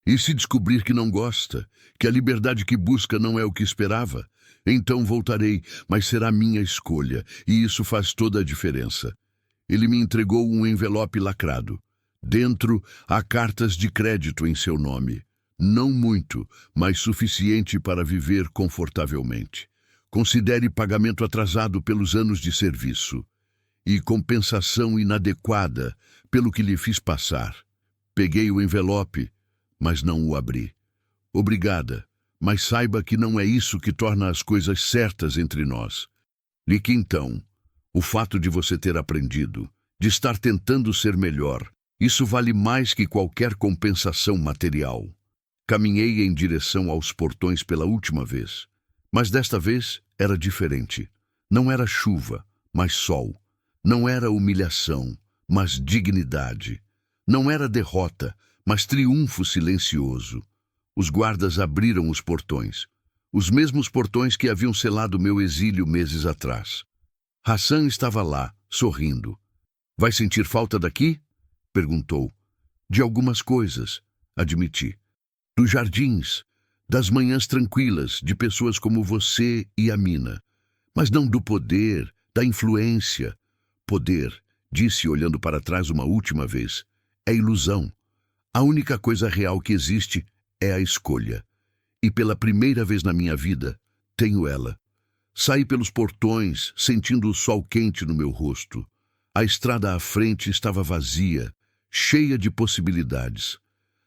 E se descobrir que não gosta, que a liberdade que busca não é o que esperava, então voltarei, mas será minha escolha, e isso faz toda a diferença. Ele me entregou um envelope lacrado. Dentro há cartas de crédito em seu nome. Não muito, mas suficiente para viver confortavelmente. Considere pagamento atrasado pelos anos de serviço e compensação inadequada pelo que lhe fiz passar. Peguei o envelope, mas não o abri. Obrigada, mas saiba que não é isso que torna as coisas certas entre nós. E que então, o fato de você ter aprendido, de estar tentando ser melhor, Isso vale mais que qualquer compensação material. Caminhei em direção aos portões pela última vez, mas desta vez era diferente. Não era chuva, mas sol. Não era humilhação, mas dignidade. Não era derrota, mas triunfo silencioso. Os guardas abriram os portões, os mesmos portões que haviam selado meu exílio meses atrás. Hassan estava lá, sorrindo. "Vai sentir falta daqui?" perguntou. "De algumas coisas", admiti. "Dos jardins, das manhãs tranquilas, de pessoas como você e a Mina. Mas não do poder, da influência." "Poder", disse olhando para trás uma última vez, "é ilusão. A única coisa real que existe é a escolha. E pela primeira vez na minha vida, tenho ela." Saí pelos portões, sentindo o sol quente no meu rosto. A estrada à frente estava vazia, cheia de possibilidades.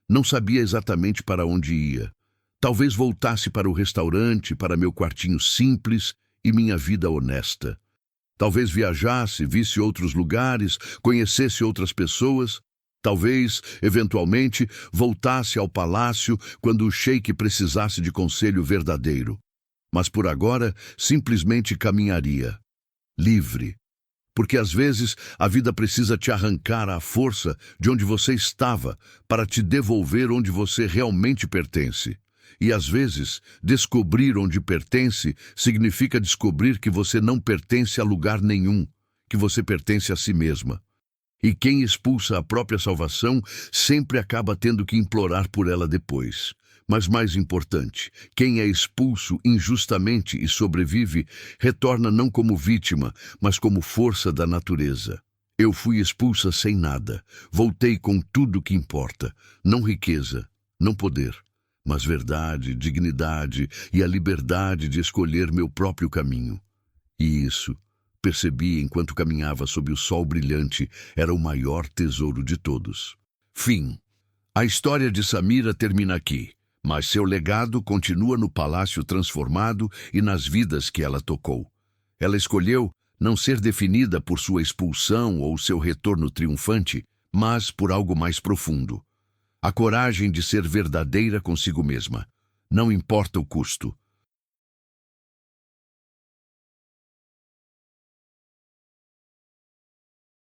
Não sabia exatamente para onde ia. Talvez voltasse para o restaurante, para meu quartinho simples e minha vida honesta. Talvez viajasse, visse outros lugares, conhecesse outras pessoas. Talvez, eventualmente, voltasse ao palácio quando o sheik precisasse de conselho verdadeiro. Mas por agora, simplesmente caminharia. Livre. Porque às vezes a vida precisa te arrancar à força de onde você estava para te devolver onde você realmente pertence. E às vezes, descobrir onde pertence significa descobrir que você não pertence a lugar nenhum, que você pertence a si mesma. E quem expulsa a própria salvação sempre acaba tendo que implorar por ela depois. Mas mais importante, quem é expulso injustamente e sobrevive, retorna não como vítima, mas como força da natureza. Eu fui expulsa sem nada, voltei com tudo que importa, não riqueza, não poder, mas verdade, dignidade e a liberdade de escolher meu próprio caminho. E isso, percebi enquanto caminhava sob o sol brilhante, era o maior tesouro de todos. Fim. A história de Samira termina aqui. Mas seu legado continua no palácio transformado e nas vidas que ela tocou. Ela escolheu não ser definida por sua expulsão ou seu retorno triunfante, mas por algo mais profundo. A coragem de ser verdadeira consigo mesma. Não importa o custo.